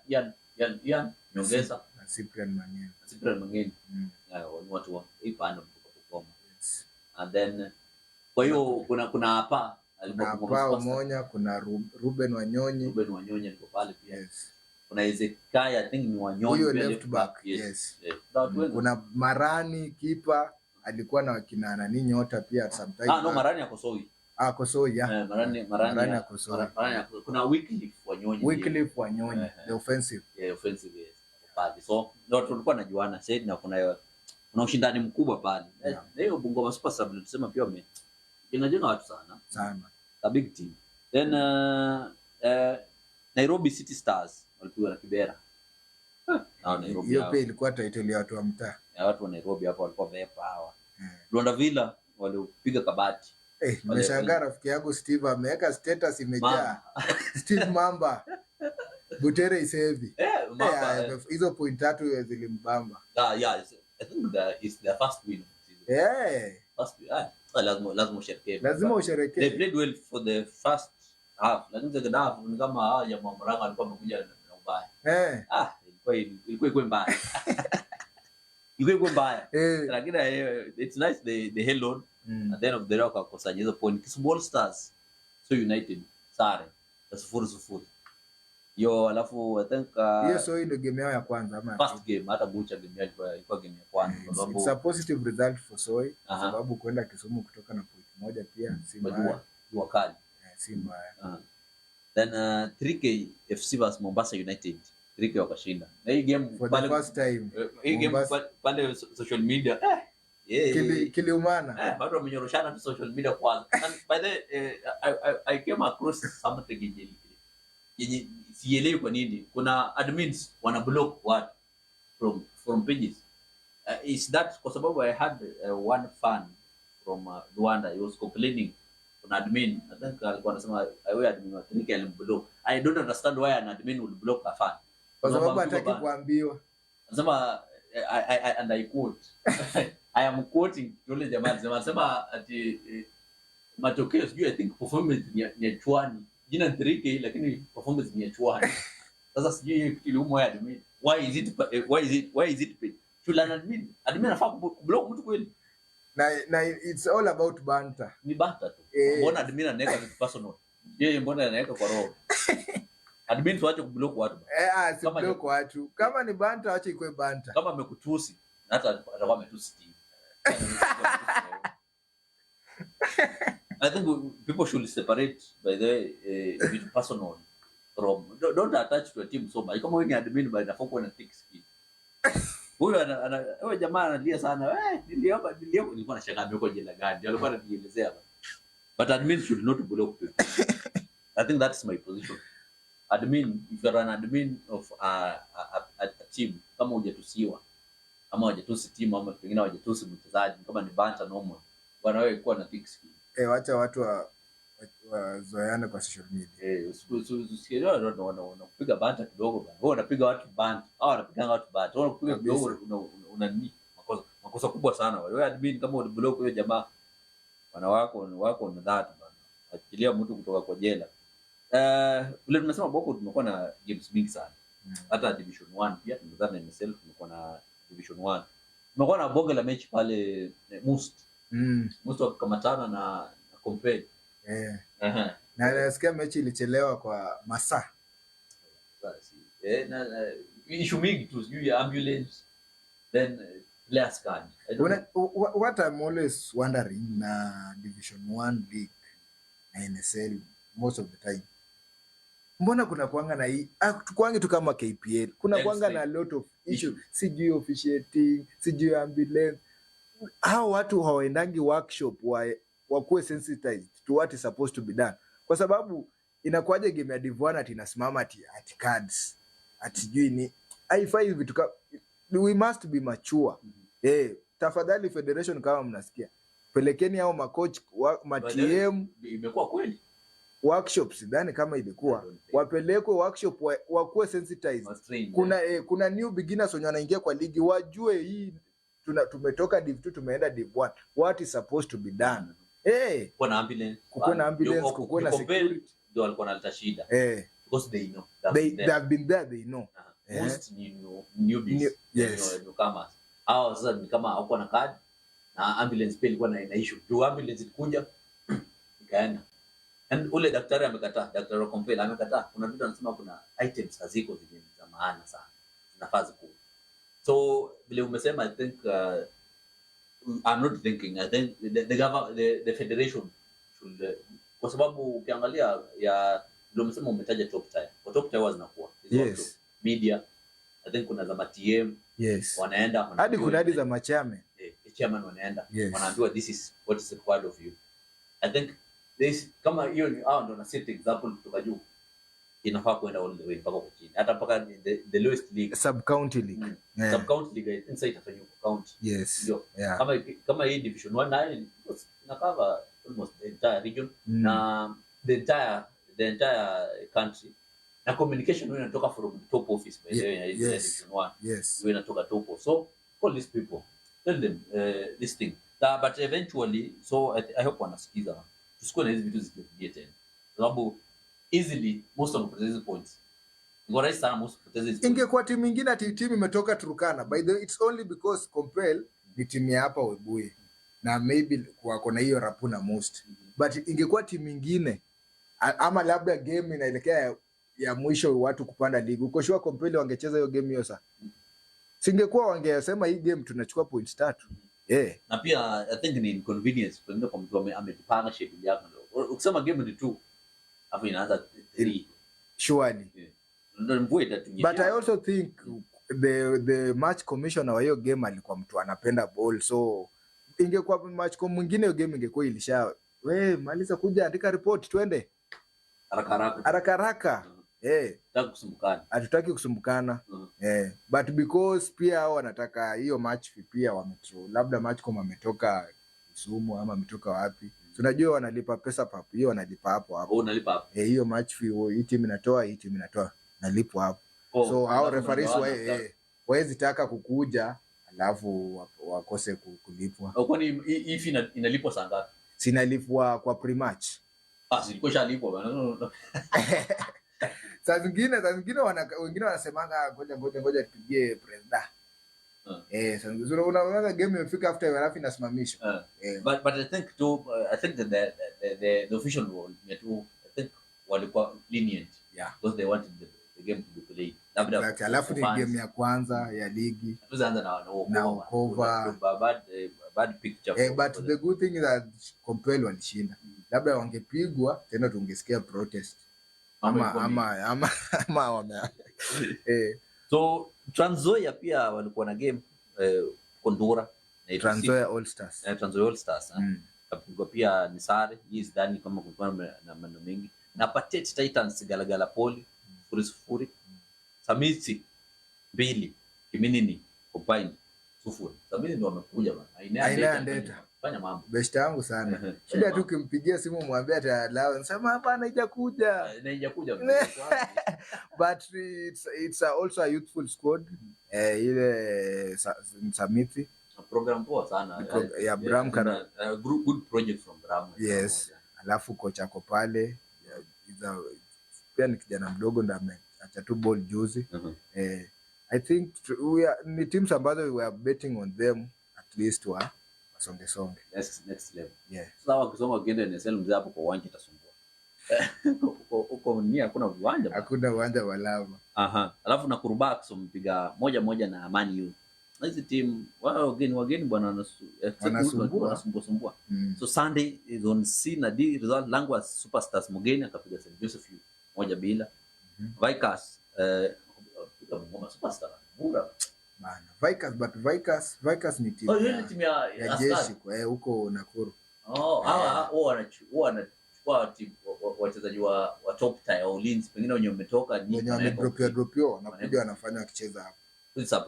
S1: Nyongesa
S2: na Cyprian
S1: Mangeni. Watu wa ipanda perform. And then kwa hiyo kuna hapa
S2: alikuwa Omonya, kuna Ruben Wanyonyi
S1: alikuwa pale pia.
S2: Yes.
S1: Kuna Ezekiel I think ni Wanyonyi
S2: huyo left back. Yes. Kuna Marani keeper alikuwa na wakina nani nyota pia sometimes.
S1: No, Marani akosoi.
S2: Kosoi ya.
S1: Marani ya Kosoi. Kuna Wycliffe
S2: Wanyonyi, the offensive.
S1: Yeah, offensive yes. Pale. So ndio tulikuwa najuana zaidi na kuna ushindani mkubwa pale. Leo Bungoma Super Sub tulisema pia inajenga watu sana. A big team. Then Nairobi City Stars walipigwa na Kibera. Nairobi.
S2: Hiyo pia ilikuwa title ya watu wa mtaa.
S1: Ya watu wa Nairobi hapo walikuwa vepa hawa. Luanda Villa walipiga Kabati.
S2: Nimeshangaa rafiki yangu Steve ameweka status imejaa. Steve Mamba. Butere is heavy.
S1: Mamba.
S2: Hizo point 3 zilimbamba.
S1: Yeah, I think it's their first win. First win. Lazima usherekee. They played well for the first half. Lakini second half ni kama ya Mwamranga alikuwa amekuja na ubaya. Ilikuwa mbaya. Ilikuwa mbaya. Lakini it's nice they held on. At the end of the day wakakusanya hizo point. Kisumu Stars so United sare 0-0. Yo alafu I think
S2: hiyo so ndio game yao ya kwanza ama
S1: first game hata Bucha game yao ilikuwa game ya kwanza
S2: kwa sababu it's a positive result for Soi sababu kwenda Kisumu kutoka na point moja pia si mbaya.
S1: Jua kali.
S2: Si mbaya.
S1: Then 3K FC vs Mombasa United 3K wakashinda. Na hii game
S2: for the first time.
S1: Hii game pale social media
S2: kiliumana.
S1: Watu wamenyoroshana tu social media kwanza. And by the I came across something yenye sielewi kwa nini kuna admins wana block watu from pages. Is that kwa sababu I had one fan from Rwanda, he was complaining kuna admin, I think alikuwa anasema wewe admin wa 3K alimblock. I don't understand why an admin would block a fan.
S2: Kwa sababu hataki kuambiwa.
S1: Anasema and I quote I am quoting yule jamaa anasema ati matokeo sijui I think performance ni chwani. Jina 3K lakini performance ni chwani. Sasa sijui iliumo ya admin. Why is it chula admin anafaa kublock mtu kweli?
S2: Na it's all about banter.
S1: Ni banter tu. Mbona admin anaweka vitu personal? Yeye mbona anaweka kwa roho? Admin tuache kublock watu.
S2: Si block watu. Kama ni banter acha ikuwe banter.
S1: Kama amekutusi hata atakuwa ametusi team. I think people should separate by the way with personal from don't attach to a team so much. Kama wewe ni admin bali nafaa kuwa na thick skin. Huyo jamaa analia sana. Nilikuwa nashangaa yuko jela gani? Alikuwa ananielezea. But admin should not block people. I think that's my position. Admin, if you're an admin of a team, kama hujatusiwa ama hujatusi team ama pengine hujatusi mchezaji kama ni banter normal, bwana wewe kuwa na thick skin.
S2: Wacha watu wazoeane kwa social media.
S1: Usielewa wanakupiga banter kidogo bwana. Wewe unapiga watu banter. Hao wanapiga watu banter. Wewe unapiga kidogo una nini? Makosa kubwa sana wale. Wewe admin kama uliblock huyo jamaa wana wako na that bwana. Achilia mtu kutoka kwa jela. Vile tunasema Boko tumekuwa na games mingi sana. Hata Division 1 pia tunazana na NSL tumekuwa na Division 1. Tumekuwa na bonge la mechi pale Must. Must wakamatana na Compare.
S2: Na nasikia mechi ilichelewa kwa masaa.
S1: Basi. Issue mingi tu sijui ya ambulance then players card.
S2: What I'm always wondering na Division 1 league na NSL most of the time. Mbona kuna kuanga na hii tukwangi tu kama KPL. Kuna kuanga na a lot of issue. Sijui officiating, sijui ambulance. Hao watu hawaendangi workshop wakuwe sensitized to what is supposed to be done. Kwa sababu inakuaje game ya Div1 ati inasimama ati cards. Ati jui ni haifai vitu we must be mature. Tafadhali federation kama mnasikia. Pelekeni hao macoach ma TM
S1: imekuwa kweli.
S2: Workshops sidhani kama ilikuwa wapelekwe workshop wakuwe sensitized. Kuna new beginners wenye wanaingia kwa ligi wajue hii tumetoka Div2 tumeenda Div1 what is supposed to be done.
S1: Kuna ambulance,
S2: kukuwe na security
S1: ndio walikuwa wanaleta shida. Because they know.
S2: They have been there, they know.
S1: Most newbies.
S2: Yes.
S1: Kama hao sasa ni kama hapo na card na ambulance pia ilikuwa na issue. Juu ambulance ilikuja ikaenda. And ule daktari amekataa, daktari wa Compare amekataa. Kuna vitu anasema kuna items haziko zile za maana sana. Zinafaa zikuwe. So vile umesema I think I'm not thinking. I think the federation kwa sababu ukiangalia ya ndio msemo umetaja top tier. Kwa top tier zinakuwa
S2: Yes.
S1: Media, I think kuna za TM
S2: Yes.
S1: wanaenda
S2: hadi kuna hadi za machame
S1: chairman wanaenda
S2: Yes.
S1: wanaambiwa this is what is required of you. I think this kama hiyo ni ndo na set example kutoka juu inafaa kwenda all the way mpaka kwa chini, hata mpaka the lowest league,
S2: sub county league.
S1: sub county league inside itafanywa kwa county.
S2: Yes.
S1: Ndio.
S2: Yeah.
S1: Kama hii division 1 nayo ina cover almost the entire region na the entire country, na communication hiyo inatoka from top office by the way.
S2: Yes.
S1: Division 1
S2: Yes.
S1: hiyo inatoka top office. So call these people, tell them this thing but eventually, so I hope wanasikiza tusikuwe na hizi vitu zikirudia tena, sababu easily most of the points ngora sana most of the
S2: ingekuwa timu nyingine ati timu imetoka Turkana, by the way it's only because Compel ni timu ya hapa Webuye na maybe wako na hiyo Rapuna most, but ingekuwa timu nyingine ama labda game inaelekea ya mwisho watu kupanda ligi, uko sure Compel wangecheza hiyo game hiyo. Sasa singekuwa wangesema hii game tunachukua points 3.
S1: Na pia I think ni inconvenience kwenda kwa mtu amepanga schedule yako. Ukisema game ni 2 hapo inaanza 3
S2: surely. But I also think the match commissioner wa hiyo game alikuwa mtu anapenda ball, so ingekuwa match kwa mwingine hiyo game ingekuwa ilisha maliza kuja andika report twende haraka. Hatutaki kusumbukana. But because pia hao wanataka hiyo match pia wametro, labda match kama ametoka Kisumu ama ametoka wapi, tunajua wanalipa pesa papo, hiyo wanalipa hapo
S1: unalipa hapo
S2: hiyo match fee, hii timu inatoa nalipwa hapo. So hao referees waezi taka kukuja alafu wakose kulipwa.
S1: Kwani hii fee inalipwa saa ngapi?
S2: Sinalipwa kwa pre-match.
S1: Zilikuwa shalipwa bwana.
S2: Saa zingine wengine wanasemanga ngoja tupigie president. Sasa unaona game imefika after halafu inasimamishwa.
S1: But I think that the official role I think walikuwa lenient, because they wanted the game to be played.
S2: Alafu ni game ya kwanza ya ligi.
S1: Tuanza na
S2: cover
S1: bad picture.
S2: But the good thing is that Compel walishinda. Labda wangepigwa tena tungesikia protest. Ama
S1: So Trans Nzoia pia walikuwa na game Kondura
S2: na Trans Nzoia All Stars.
S1: Kapigwa pia ni sare, hii sidhani kama kulikuwa na maneno mengi. Na Patet Titans Galagala Poli 0-0. Samiti 2, Kiminini Combined 0. Samiti ndio wamekuja bana.
S2: Aina ndeta
S1: fanya mambo
S2: best yangu sana. Shida tu kimpigia simu mwambie atalao, nasema hapa haijakuja. But it's also a youthful squad. Ile Samiti
S1: program poa sana
S2: ya Bram Kara,
S1: good project from Bram.
S2: Yes. Alafu kocha ako pale pia ni kijana mdogo ndo ameacha tu ball juzi. I think ni teams ambazo we are betting on them at least songe
S1: next level. Sasa wakisoma kiende NSL mzee hapo kwa uwanja itasumbua. Uko ni hakuna uwanja
S2: wa lava.
S1: Alafu na Kurubax mpiga 1-1 na Amani U. Hizi team wageni bwana wanasumbua. So Sunday is on C na D, result langu wa Superstars Mugeni akapiga St Joseph 1-0. Vikers Superstar bora
S2: bana Vikers ni timu ya jeshi kwa huko Nakuru.
S1: Wanachukua timu wachezaji wa top tier wa ulinzi, pengine wenye wametoka
S2: ni wamedropio wanakuja wanafanya wakicheza hapo.
S1: It's a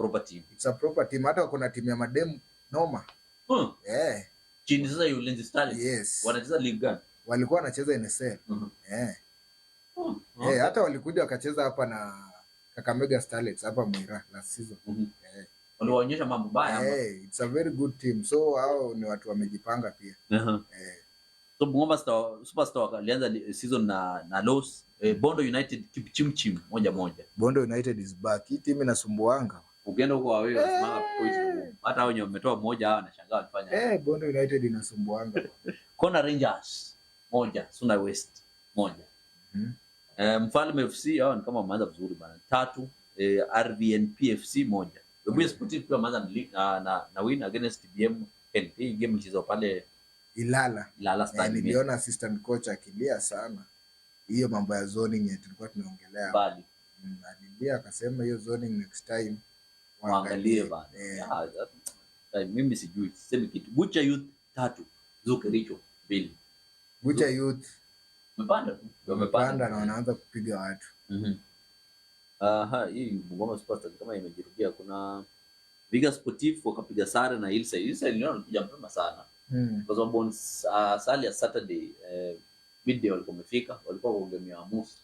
S1: proper team.
S2: Hata kuna timu ya madem noma.
S1: Chini sasa ya Ulinzi Stars.
S2: Yes.
S1: Wanacheza league gani?
S2: Walikuwa wanacheza NSL. Hata walikuja wakacheza hapa na Kakamega Starlets hapa Mwira last season.
S1: Walionyesha mambo baya.
S2: It's a very good team. So hao ni watu wamejipanga pia.
S1: So Bungoma Superstar walianza season na loss. Bondo United Kipchimchim 1-1.
S2: Bondo United is back. Hii timu inasumbuanga.
S1: Ukienda huko wawe wasimama point. Hata hao wenye wametoa mmoja hawa wanashangaa walifanya.
S2: Bondo United inasumbuanga.
S1: Kona Rangers 1, Suna West 1. Mfalme FC hao ni kama wameanza vizuri bana. 3, RVNP FC 1. Webuye Sportive pia wameanza na win against TBM. Hii game ilichezwa pale
S2: Ilala.
S1: Stadium.
S2: Niliona assistant coach akilia sana hiyo mambo ya zoning yetu tulikuwa tunaongelea.
S1: Bali.
S2: Alilia akasema hiyo zoning next time
S1: waangalie bana. Mimi sijui sema kitu. Butcher Youth 3, Zuke Richo 2.
S2: Butcher Youth
S1: wamepanda
S2: na wanaanza kupiga watu.
S1: Hii Bungoma Sports kama imejirudia. Kuna Viga Sportif wakapiga sare na Hillside. Hillside leo wanapiga mapema sana. Kwa sababu sali ya Saturday midday walikuwa wamefika, walikuwa kugemea Amus.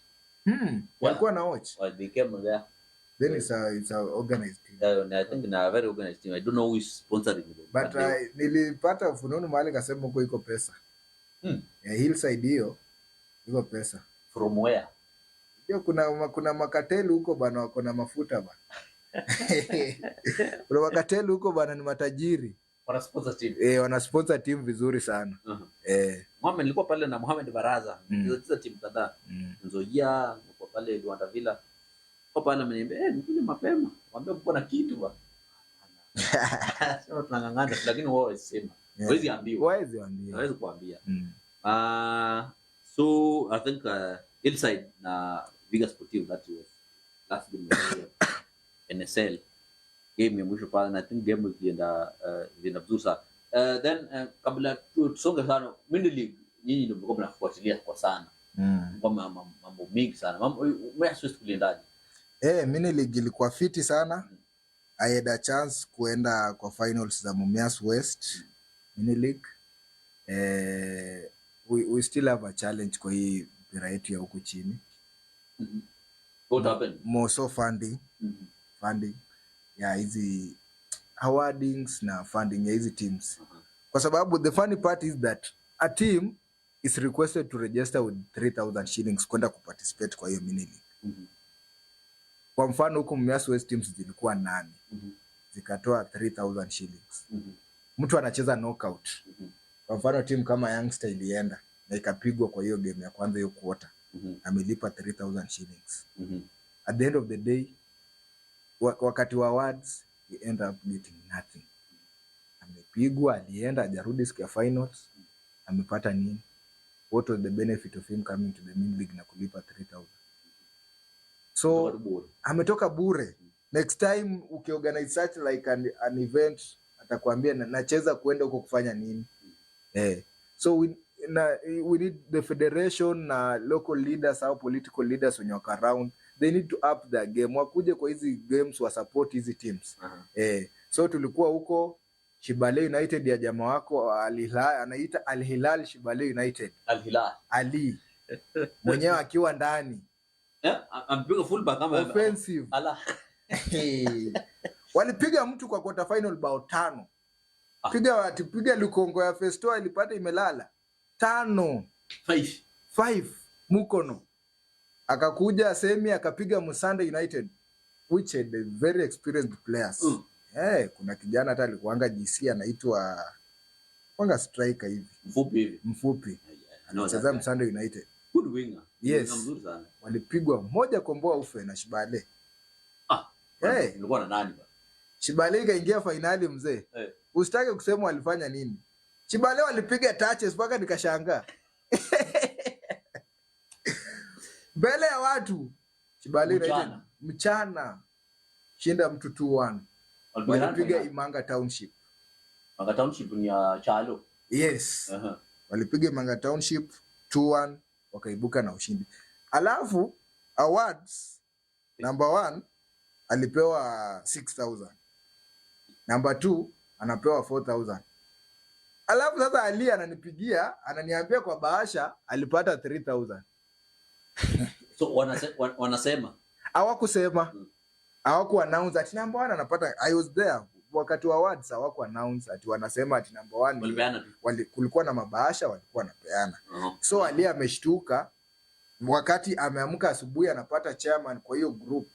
S2: Walikuwa na watch.
S1: They came there.
S2: Then it's a organized team.
S1: I think it's a very organized team. I don't know who is sponsoring them.
S2: But nilipata ufununo mahali kasema huko iko pesa. Hillside hiyo iko pesa.
S1: From where?
S2: Hiyo kuna makateli huko bana, wako na mafuta bana. Kuna makateli huko bana, ni matajiri.
S1: Wana sponsor team.
S2: Wana sponsor team vizuri sana.
S1: Mohamed nilikuwa pale na Mohamed Baraza. Nilizocheza timu kadhaa. Nzoia nilikuwa pale Luanda Villa. Kwa pale ameniambia nikuje mapema. Mwambie mko na kitu bwana. Sasa tunangangana lakini wao wasema. Hawezi ambiwa. Hawezi kuambia. So I think Hillside na Viga Sportive that was last game NSL game ya mwisho pale, na I think game ilienda vizuri sana. Then kabla tusonge sana Mini League, nyinyi ndio mlikuwa mnafuatilia kwa sana. Kwa mambo mengi sana. Mambo Mbeya kuliendaje?
S2: Mini League ilikuwa fiti sana. I had a chance kuenda kwa finals za Mumias West Mini League. We still have a challenge kwa hii mpira yetu ya huku chini.
S1: What happened?
S2: More so funding. Funding ya hizi awardings na funding ya hizi teams. Kwa sababu the funny part is that a team is requested to register with 3,000 shillings kwenda kuparticipate kwa hiyo Mini League. Kwa mfano huko Mumias West teams zilikuwa 8. Zikatoa 3,000 shillings. Mtu anacheza knockout. Kwa mfano team kama Youngster ilienda na ikapigwa kwa hiyo game ya kwanza hiyo quarter. Amelipa 3,000 shillings. At the end of the day, wakati wa awards, he end up getting nothing. Amepigwa, alienda, hajarudi siku ya finals, amepata nini? What was the benefit of him coming to the Mini League na kulipa 3,000? So, ametoka bure. Next time, ukiorganize such like an event, atakwambia nacheza kuenda huko kufanya nini? So we need the federation na local leaders au political leaders when you're around, they need to up their game. Wakuje kwa hizi games wa support hizi teams. So tulikuwa huko Shibale United ya jamaa wako anaita Al Hilal Shibale United.
S1: Al Hilal.
S2: Ali. Mwenyewe akiwa ndani.
S1: Ampiga fullback kama
S2: offensive. Walipiga mtu kwa quarter final bao 5. Piga Lukongo ya Festoa ilipata imelala 5. 5 Mukono. Akakuja semi akapiga Musande United, which had a very experienced players. Kuna kijana hata alikuanga GC anaitwa wanga striker hivi. Mfupi. Anacheza Musande United.
S1: Good winger.
S2: Yes. Walipigwa moja komboa ufe na Shibale.
S1: Ilikuwa na nani ba?
S2: Shibale kaingia finali mzee. Usitake kusema walifanya nini. Shibale walipiga touches mpaka nikashangaa. Mbele ya watu. Shibale United mchana shinda mtu 2-1. Walipiga Imanga Township.
S1: Imanga Township ni ya Chalo.
S2: Yes. Walipiga Imanga Township 2-1 wakaibuka na ushindi. Alafu awards number 1 alipewa 6,000. Number 2 anapewa 4,000. Alafu sasa Ali ananipigia, ananiambia kwa bahasha alipata 3,000.
S1: So wanasema
S2: hawakusema. Hawaku announce ati number 1 anapata. I was there wakati wa awards, hawaku announce ati wanasema ati number 1 kulikuwa na mabahasha walikuwa wanapeana. So Ali ameshtuka wakati ameamka asubuhi anapata chairman kwa hiyo group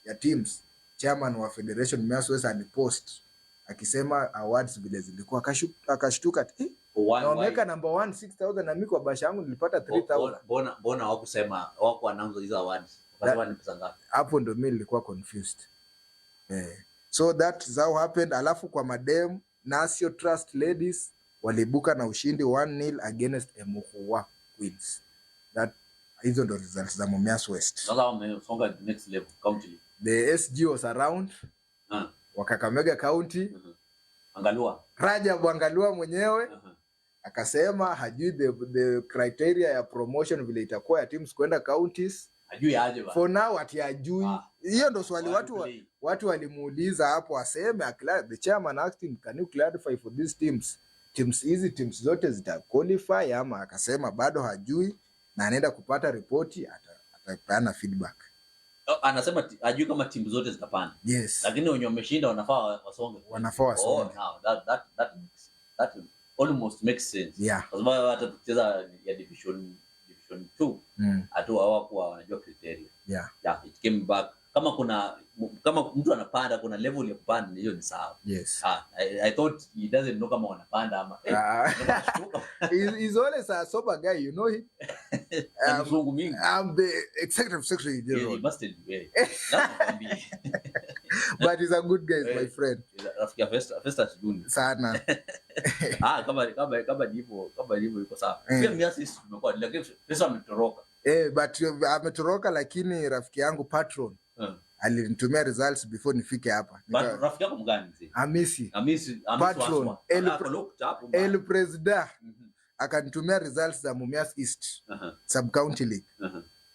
S2: ya teams. Chairman wa Federation Mumias West alipost akisema awards vile zilikuwa, akashtuka naomeka number 1 6,000 na mimi kwa basha yangu nilipata 3,000.
S1: Mbona hawakusema, hawaku announce hizo awards? Wakasema ni pesa ngapi?
S2: Hapo ndo mimi nilikuwa confused. So that how happened. Alafu kwa madem Nasio Trust Ladies walibuka na ushindi 1-0 against Emuhua Queens. Hizo ndo results za Mumias West.
S1: Sasa wamesonga the next level county.
S2: The SG was around. Wakakamega County.
S1: Angalua.
S2: Rajab Angalua mwenyewe. Akasema hajui the criteria ya promotion vile itakuwa ya teams kwenda counties.
S1: Hajui aje ba.
S2: For now ati hajui. Hiyo ndo swali watu walimuuliza hapo aseme the chairman asked him, can you clarify for these teams? Teams zote zita qualify ama? Akasema bado hajui na anaenda kupata ripoti atapeana feedback.
S1: Anasema hajui kama timu zote zitapanda.
S2: Yes.
S1: Lakini wenye wameshinda wanafaa wasonge. That almost makes sense.
S2: Yeah.
S1: Kwa sababu hata tukicheza ya division 2 hatu hawakuwa wanajua criteria.
S2: Yeah.
S1: Yeah, it came back. Kama mtu anapanda kuna level ya kupanda, hiyo ni sawa.
S2: Yes.
S1: I thought he doesn't know kama wanapanda ama.
S2: He's always a sober guy, you know him. I'm the executive secretary.
S1: Yeah, he must be.
S2: But he's a good guy, my friend.
S1: Rafiki ya Festa Juni.
S2: Sana.
S1: Kama ndivyo iko sawa. Pia miasi tumekuwa lakini Festa ametoroka.
S2: But ametoroka, lakini rafiki yangu Patron alinitumia results before nifike hapa.
S1: Rafiki yako mgani mzee?
S2: Hamisi
S1: Patron
S2: El Presida akanitumia results za Mumias East sub county league.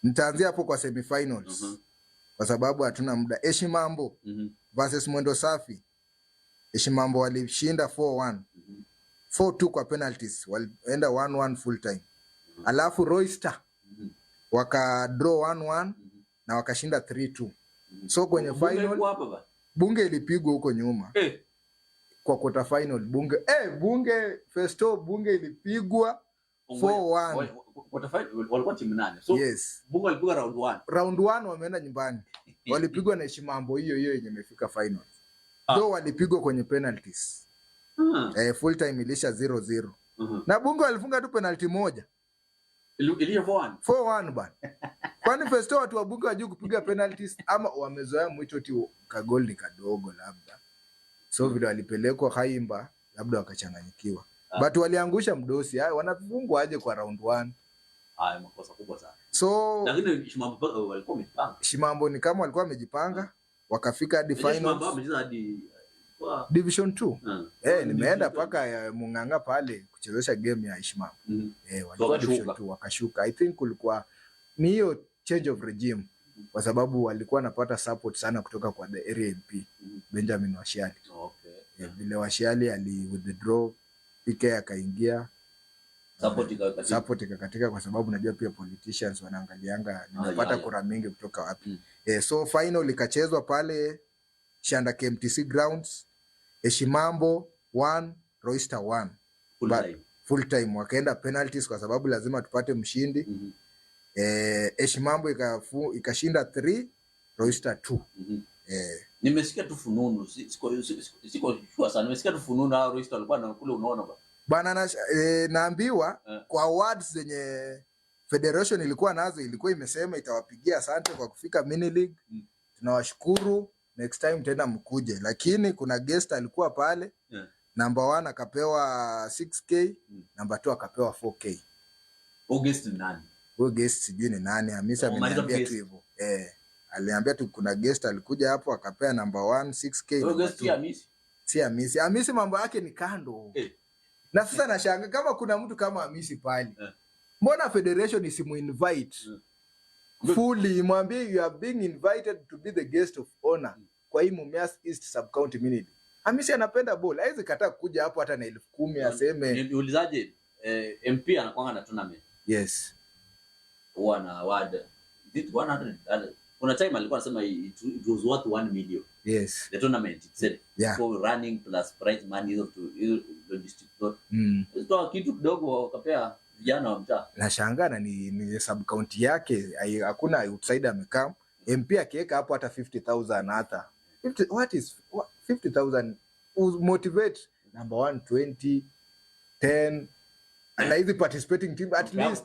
S2: Nitaanzia hapo kwa semifinals kwa sababu hatuna muda. Eshimambo versus Mwendo Safi. Eshimambo walishinda 4-1. 4-2 kwa penalties, walienda 1-1 full time. Alafu Royster waka draw 1-1 na wakashinda 3-2. So kwenye final Bunge ilipigwa huko nyuma. Kwa quarter final Bunge Festo Bunge ilipigwa 4-1.
S1: Quarter final walikuwa timu 8. So
S2: yes.
S1: Bunge walipigwa round 1.
S2: Round 1 wameenda nyumbani. Walipigwa na Eshimambo hiyo yenye imefika final. Though walipigwa kwenye penalties. Full time ilisha 0-0. Na Bunge walifunga tu penalty moja.
S1: Ilio 4-1
S2: bana. Kwani Festo watu wa Bunge wajui kupiga penalties ama wamezoea mwito ti kagoli ni kadogo labda. So vile walipelekwa Haimba labda wakachanganyikiwa. But waliangusha mdosi. Wanafungwa aje kwa round 1?
S1: Makosa kubwa sana.
S2: So
S1: lakini Shimambo walikuwa wamejipanga.
S2: Shimambo ni kama walikuwa wamejipanga wakafika hadi finals. Shimambo
S1: wamecheza hadi
S2: Division 2. Nimeenda paka Munganga pale kuchezesha game ya Ishimambo. Walikuwa Division 2 wakashuka. I think kulikuwa ni hiyo change of regime kwa sababu walikuwa wanapata support sana kutoka kwa the area MP Benjamin Washiali. Vile Washiali ali withdraw, PK akaingia, support ikakatika kwa sababu najua pia politicians wanaangalianga nimepata kura mingi kutoka wapi. So final ikachezwa pale Shanda KMTC grounds. Eshimambo 1 Royster 1 full time wakaenda penalties kwa sababu lazima tupate mshindi. Eshimambo ikashinda 3 Royster 2.
S1: Nimesikia tu fununu, siko sure sana. Nimesikia tu fununu hao Royster walikuwa na kule, unaona
S2: bana. Naambiwa kwa awards zenye federation ilikuwa nazo, ilikuwa imesema itawapigia asante kwa kufika mini league. Tunawashukuru, next time tena mkuje. Lakini kuna guest alikuwa pale, number 1 akapewa 6K, number 2 akapewa 4K.
S1: Guest ni nani?
S2: Guest sijui ni nani. Hamisa ameniambia tu hivyo. Aliambia tu kuna guest alikuja hapo akapea number 1 6K.
S1: Guest
S2: si Hamisi. Hamisi mambo yake ni kando. Na sasa nashanga kama kuna mtu kama Hamisi pale. Mbona federation isimu-invite? Fully mwambie you are being invited to be the guest of honor kwa hii Mumias East sub county minute. Hamisi anapenda ball. Haizi kataa kuja hapo hata na 10,000 aseme.
S1: Niulizaje MP anakuanga na tournament?
S2: Yes.
S1: Wana award. Is it 100? Kuna time alikuwa anasema it was worth 1 million.
S2: Yes.
S1: The tournament itself.
S2: Yeah.
S1: For running plus prize money to logistics. Ndio kitu kidogo wakapea vijana wa mtaa.
S2: Nashangaa na ni sub county yake hakuna outsider amekaa. MP akiweka hapo hata 50,000 hata. What is 50,000 motivate number 1 20 10 na hizi participating team at least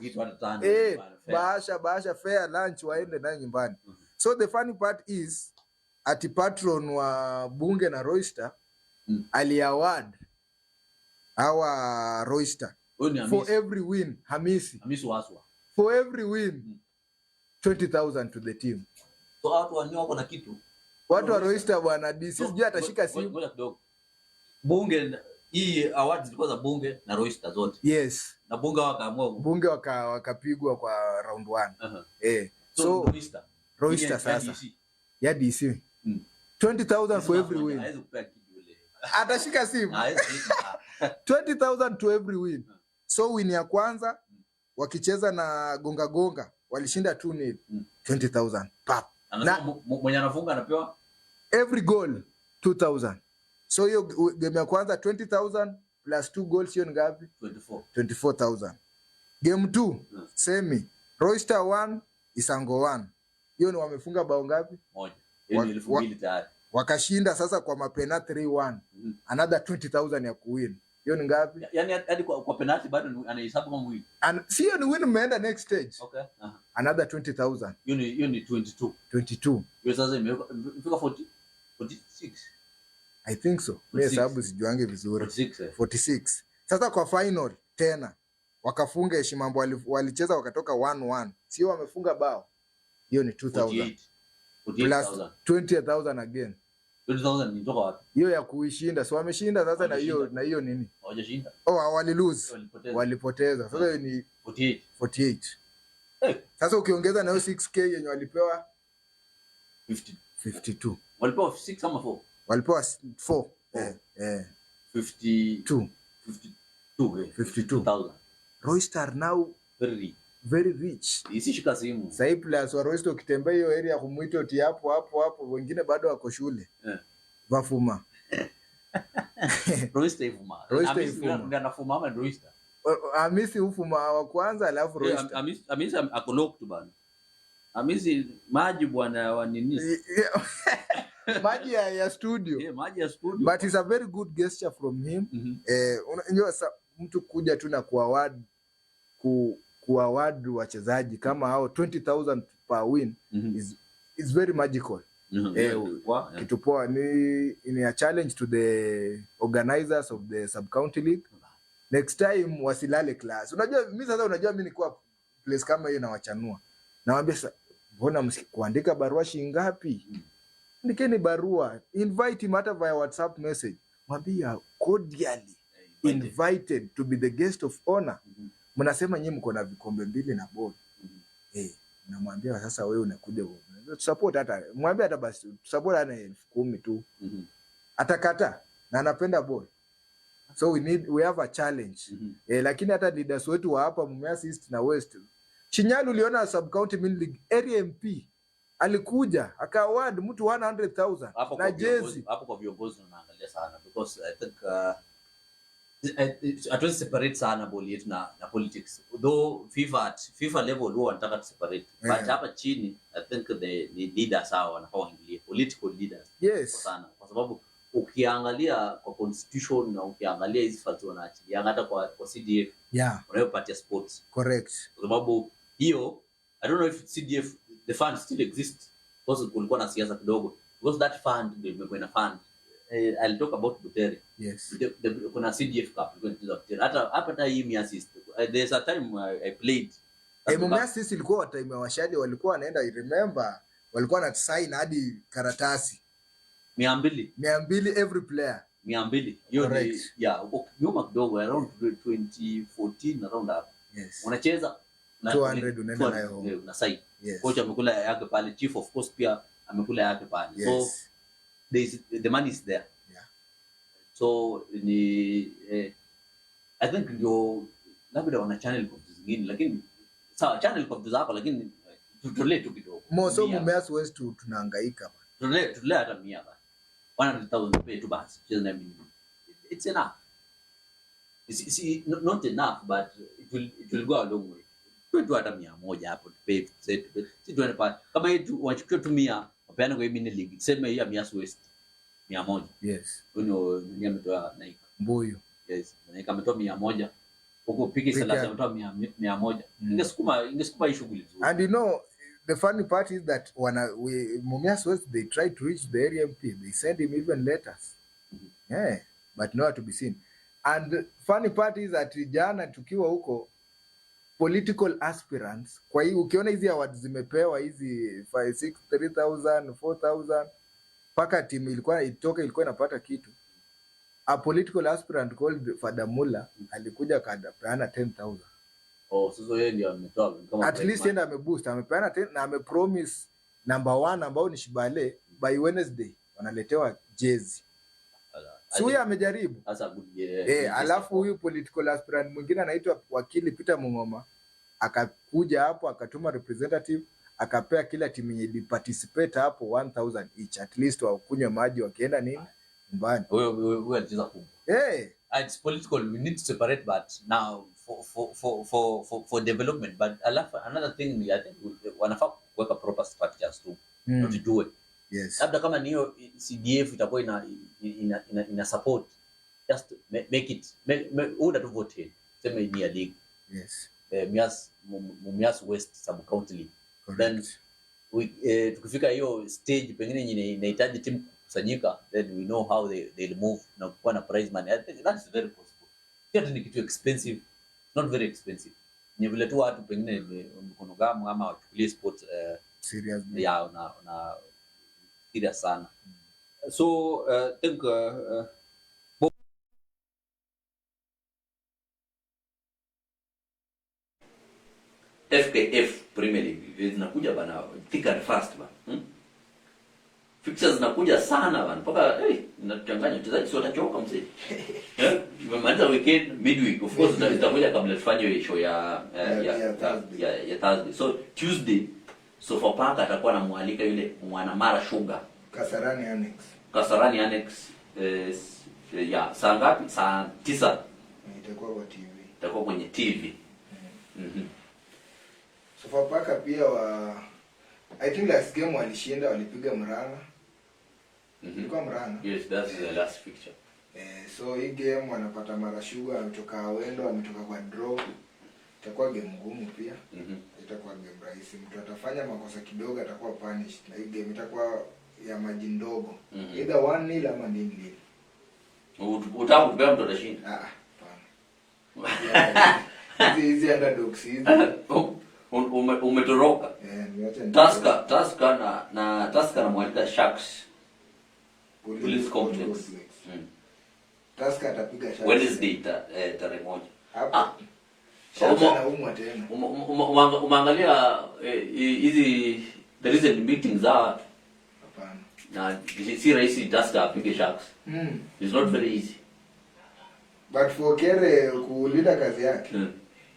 S2: basha fair lunch waende nayo nyumbani. So the funny part is ati Patron wa Bunge na Royster ali award Our Royster. For every win, Hamisi
S1: Waswa.
S2: For every win, 20,000 to the team.
S1: So watu wanyo wako na kitu.
S2: Watu wa Royster bwana DC sijui atashika simu.
S1: Ngoja kidogo. Bunge hii awards zilikuwa za Bunge na Royster zote.
S2: Yes.
S1: Na Bunge wakaamua.
S2: Bunge wakapigwa kwa round 1.
S1: So
S2: Royster sasa. Ya DC. 20,000 for every win. Atashika simu. 20,000 to every win. So win ya kwanza wakicheza na Gonga walishinda 2-0. 20,000. Pap.
S1: Na mwenye anafunga anapewa
S2: every goal 2,000. So hiyo game ya kwanza 20,000 plus 2 goals hiyo ngapi? 24,000. Game 2 semi Royster 1 Isango 1. Hiyo ni wamefunga bao ngapi?
S1: Moja. Hiyo ni 2,000 tayari.
S2: Wakashinda sasa kwa mapena 3-1. Another 20,000 ya kuwin. Hiyo ni ngapi?
S1: Yaani hadi kwa penalty bado anahesabu kama win.
S2: Sio ni win mmeenda next stage.
S1: Okay.
S2: Another 20,000.
S1: Hiyo ni 22.
S2: 22.
S1: Hiyo sasa imefika 46.
S2: I think so. Mimi hesabu sijuange vizuri. 46. Sasa kwa final tena wakafunga Heshimambo walicheza wakatoka 1-1. Sio wamefunga bao. Hiyo ni 2,000. Plus 20,000 again.
S1: 20,000 ni toka wapi?
S2: Hiyo ya kuishinda. So wameshinda sasa na hiyo nini?
S1: Hawajashinda.
S2: Wali lose. Walipoteza. Sasa hiyo ni 48. Sasa ukiongeza na hiyo 6k yenye walipewa 52.
S1: Walipewa 6 ama 4?
S2: Walipewa 4. 52. 52,000. Royster now very rich.
S1: Isishika simu.
S2: Sasa plus wa Royster ukitembea hiyo area kumuita uti hapo wengine bado wako shule. Vafuma.
S1: Royster ifuma. Ndio anafuma ama Royster.
S2: Hamisi ufuma wa kwanza alafu Royster.
S1: Hamisi akolok tu bana. Hamisi maji bwana wa nini?
S2: Maji ya studio.
S1: Maji ya studio.
S2: But it's a very good gesture from him. Unajua mtu kuja tu na kuaward wachezaji kama hao 20,000 per win is very magical. Kitu poa ni a challenge to the organizers of the sub-county league. Next time wasilale class. Unajua mimi nilikuwa place kama hiyo na wachanua. Nawaambia sasa mbona kuandika barua shilingi ngapi? Andikeni barua. Invite him hata via WhatsApp message. Mwambie cordially invited to be the guest of honor. Mnasema nyinyi mko na vikombe 2 na ball. Namwambia sasa wewe unakuja support hata mwambie hata basi support hata 10,000 tu. Atakata na anapenda ball. So we have a challenge. Lakini hata leaders wetu wa hapa Mumias East na West. Shinyalu uliona sub county mini league area MP alikuja akaaward mtu 100,000 na jezi.
S1: Hapo kwa viongozi tunaangalia sana because I think hatuwezi separate sana ball yetu na politics. Though FIFA level huwa wanataka separate. But hapa chini I think the leaders hao wanafaa waingilie political leaders.
S2: Yes.
S1: Sana kwa sababu ukiangalia kwa constitution na ukiangalia hizi funds wanaachilia hata kwa CDF wanayopatia sports.
S2: Correct.
S1: Kwa sababu hiyo I don't know if CDF the fund still exists because kulikuwa na siasa kidogo because that fund ndio imekuwa na fund. I'll talk about Butere.
S2: Yes.
S1: Kuna CDF cup going to Butere. Hata hii Mumias East. There's a time I played.
S2: Mumias East ilikuwa time washali walikuwa wanaenda I remember walikuwa na sign hadi karatasi 200 every player.
S1: 200. Hiyo ni nyuma kidogo around 2014 around that.
S2: Yes.
S1: Unacheza
S2: 200 unaenda nayo
S1: na sign.
S2: Yes.
S1: Coach amekula yake pale, chief of course pia amekula yake pale.
S2: Yes.
S1: So the money is there. So I think ndio labda wana channel kwa zingine lakini sawa channel kwa zako lakini tutolee tu kidogo.
S2: Moso Mumias West tunahangaika bana.
S1: Tutolee hata 100 bana. 100,000 pay to basi. It's enough. It's not enough but it will go a long way. Tu hata 100 hapo pay set. Si tuende pa kama yetu wachukue tu 100 wapeane kwa mini league. Sema hii ya Mumias West 100.
S2: Yes.
S1: Huyo ndio ametoa Naika.
S2: Mbuyu.
S1: Yes. Naika ametoa 100. Huko Piki Salasa ametoa 100. Ingesukuma hii shughuli nzuri.
S2: And you know the funny part is that Mumias West they tried to reach the area MP. They sent him even letters. But nowhere to be seen. And funny part is that jana tukiwa huko political aspirants, kwa hiyo ukiona hizi awards zimepewa hizi 5 6 3000 4000 mpaka timu ilikuwa inapata kitu. A political aspirant called Father Muller alikuja kapeana 10,000.
S1: Oh, sasa yeye ndio ametoa
S2: kama at least yeye ameboost, amepeana 10 na amepromise number 1 ambao ni Shibale by Wednesday wanaletewa jezi. Si huyu amejaribu.
S1: Sasa good.
S2: Alafu huyu political aspirant mwingine anaitwa wakili Peter Mungoma akakuja hapo akatuma representative akapea kila timu yenye participate hapo 1000 each, at least wakunywe maji wakienda nini nyumbani.
S1: Wewe anacheza kubwa. It's political, we need to separate, but now for development. But another thing I think wanafaa kuweka proper structures too to do it.
S2: Yes.
S1: Labda kama ni hiyo CDF itakuwa ina support, just make it order to vote here. Sema ni ya league.
S2: Yes.
S1: Mumias West sub county league. Then tukifika hiyo stage pengine inahitaji timu kusanyika, then we know how they'll move na kuwa na prize money. I think that's very possible. Sio ni kitu expensive, not very expensive. Ni vile tu watu pengine mkono gamu ama wachukulie sport
S2: serious
S1: na serious sana. So think FKF Premier League zinakuja bana, thick and fast bana. Fixtures zinakuja sana bana. Mpaka inachanganya wachezaji sio watachoka mzee. Tumemaliza weekend midweek, of course tutakuja kabla tufanye show ya Thursday. So Tuesday Sofapaka atakuwa anamwalika yule Mwanamara Sugar Kasarani Annex. Saa ngapi? Saa 9
S2: itakuwa kwa TV.
S1: Itakuwa kwenye TV.
S2: Sofapaka pia I think last game walishinda, walipiga Murang'a. Ilikuwa Murang'a.
S1: Yes, that's the last fixture.
S2: So hii game wanapata Mara Sugar ametoka Awendo, ametoka kwa draw. Itakuwa game ngumu pia. Itakuwa game rahisi. Mtu atafanya makosa kidogo atakuwa punished. Na hii game itakuwa ya maji ndogo. Either 1-0 ama 0-0.
S1: Utamu kubeba mtu atashinda.
S2: Hapana. Hizi underdogs hizi.
S1: Umetoroka. Tusker na mwalika Sharks. Police Complex.
S2: Tusker atapiga Sharks.
S1: Wednesday tarehe 1.
S2: Sharks anaumwa tena.
S1: Umeangalia hizi the recent meetings are.
S2: Hapana.
S1: Na si rahisi Tusker apige Sharks. It's not very easy.
S2: But for Kere kulinda kazi yake.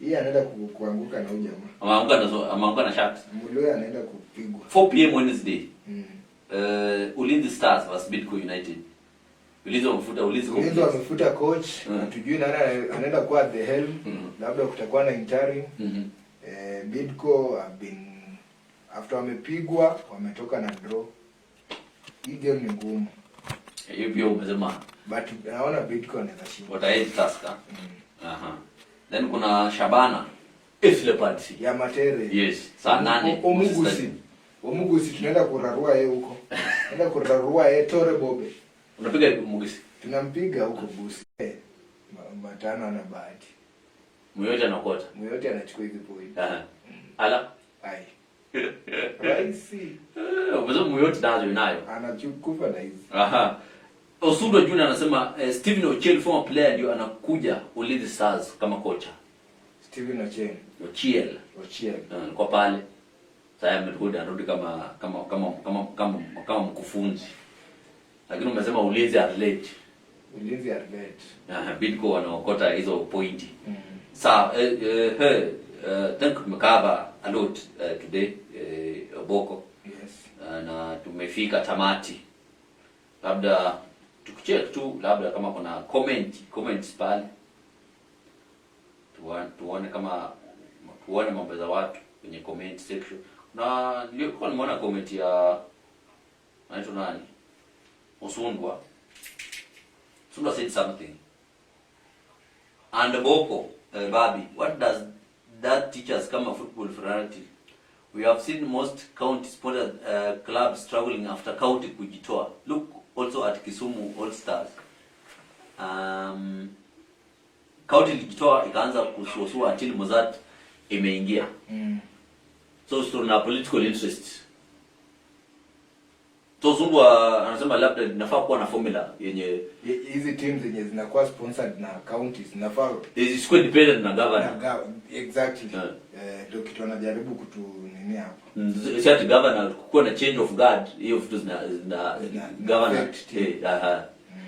S2: Hii anaenda kuanguka na ujamaa.
S1: Ameanguka na Sharks.
S2: Muluya anaenda kupigwa.
S1: 4 PM Wednesday. Ulinzi Stars vs Bidco United. Ulinzi wamefuta coach. Hatujui nani anaenda kuwa the helm. Labda kutakuwa na interim. Bidco have been after wamepigwa wametoka na draw. Hii game ni ngumu. Hiyo pia umesema.
S2: But naona Bidco anaweza shinda.
S1: Wataenda Tusker. Then kuna Shabana F Leopards
S2: ya Matere.
S1: Yes. Saa 8.
S2: Omugusi tunaenda kurarua yeye huko. Tunaenda kurarua yeye Tore Bobe.
S1: Unapiga Mugusi?
S2: Tunampiga huko Busi. Matano na bahati.
S1: Myote anakota.
S2: Myote anachukua hizo point.
S1: Ala.
S2: Ai. Raisi.
S1: Umezo Myote nazo inayo.
S2: Anachukua na hizo.
S1: Osudo Junior anasema Steven Ochieng former player ndio anakuja Ulinzi Stars kama kocha.
S2: Steven
S1: Ochieng. Kwa pale. Sasa amerudi kama mkufunzi. Lakini umesema Ulinzi Athlete. Bidco wanaokota hizo pointi. Sawa, thank tumekaba a lot today Boko.
S2: Yes.
S1: Na tumefika tamati. Labda tukicheck tu labda kama kuna comments pale. Tuone kama mambo za watu kwenye comment section. Na nilikuwa nimeona comment ya anaitwa nani? Osundwa said something. And Boko, Babi, what does that teach us kama football fraternity? We have seen most county supported clubs struggling after county kujitoa. Look also at Kisumu All Stars. County ilijitoa ikaanza kusuasua until Mozart imeingia. So tuna political interest. So Zungu anasema labda inafaa kuwa na formula yenye
S2: hizi teams zenye zinakuwa sponsored na counties zinafaa
S1: isikuwe dependent na governor.
S2: Exactly. Ndio kitu anajaribu kutu nini hapo.
S1: Si ati governor kuwa na change of guard, hiyo vitu zina governor.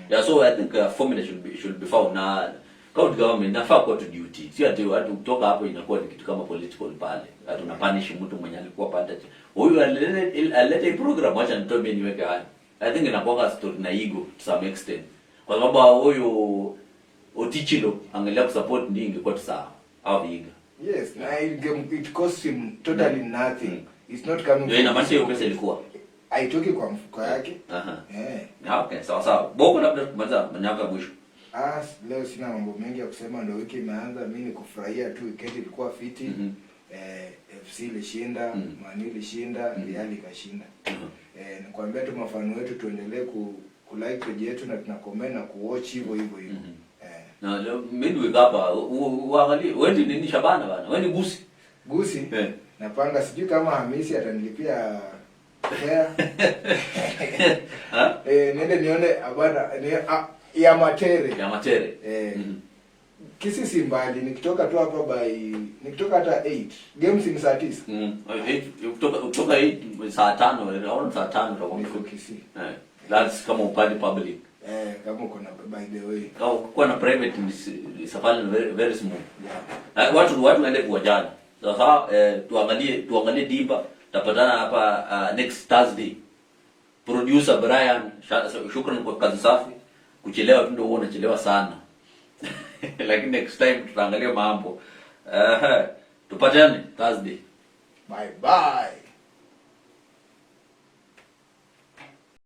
S1: Yeah, so I think formula should be found na county government nafaa kuwa to duty. Si ati watu kutoka hapo inakuwa ni kitu kama political pale. Hata unapanish mtu mwenye alikuwa pande. Huyu alileta program, acha nitoe niweke hapa. I think inakuwa story na ego to some extent. Kwa sababu huyu Otichilo angalia kusupport ndio ingekuwa sawa au viga.
S2: Yes, na it cost him totally nothing. It's not coming.
S1: Ndio ina maana hiyo pesa ilikuwa
S2: haitoki kwa mfuko yake.
S1: Okay, sawa. Boko labda kumaliza manyaka mwisho.
S2: Leo sina mambo mengi ya kusema, ndio wiki imeanza. Mimi ni kufurahia tu, weekend ilikuwa fiti. FC ilishinda, Man ilishinda, Real ikashinda. Nikwambia tu mafano wetu tuendelee ku like page yetu na tuna comment na kuwatch hivyo.
S1: Na leo midweek hapa uangalie wewe nini Shabana bana. Wewe ni Gusi?
S2: Napanga sijui kama Hamisi atanilipia fare. Nende nione bwana ya Matere. Kisi si mbali, nikitoka tu hapa nikitoka hata 8 games ni saa 9.
S1: Kutoka 8 saa 5 naona saa 5 utakuwa
S2: Kisi.
S1: That's kama upande public.
S2: Kama uko na by the way.
S1: Au kwa na private ni safari very very smooth. Watu waende kuwajana. Sasa tuangalie Dimba, tapatana hapa next Thursday. Producer Brian, shukrani kwa kazi safi. Kuchelewa tu ndio unachelewa sana. Lakini next time tutaangalia mambo. Tupatane Thursday.
S2: Bye bye.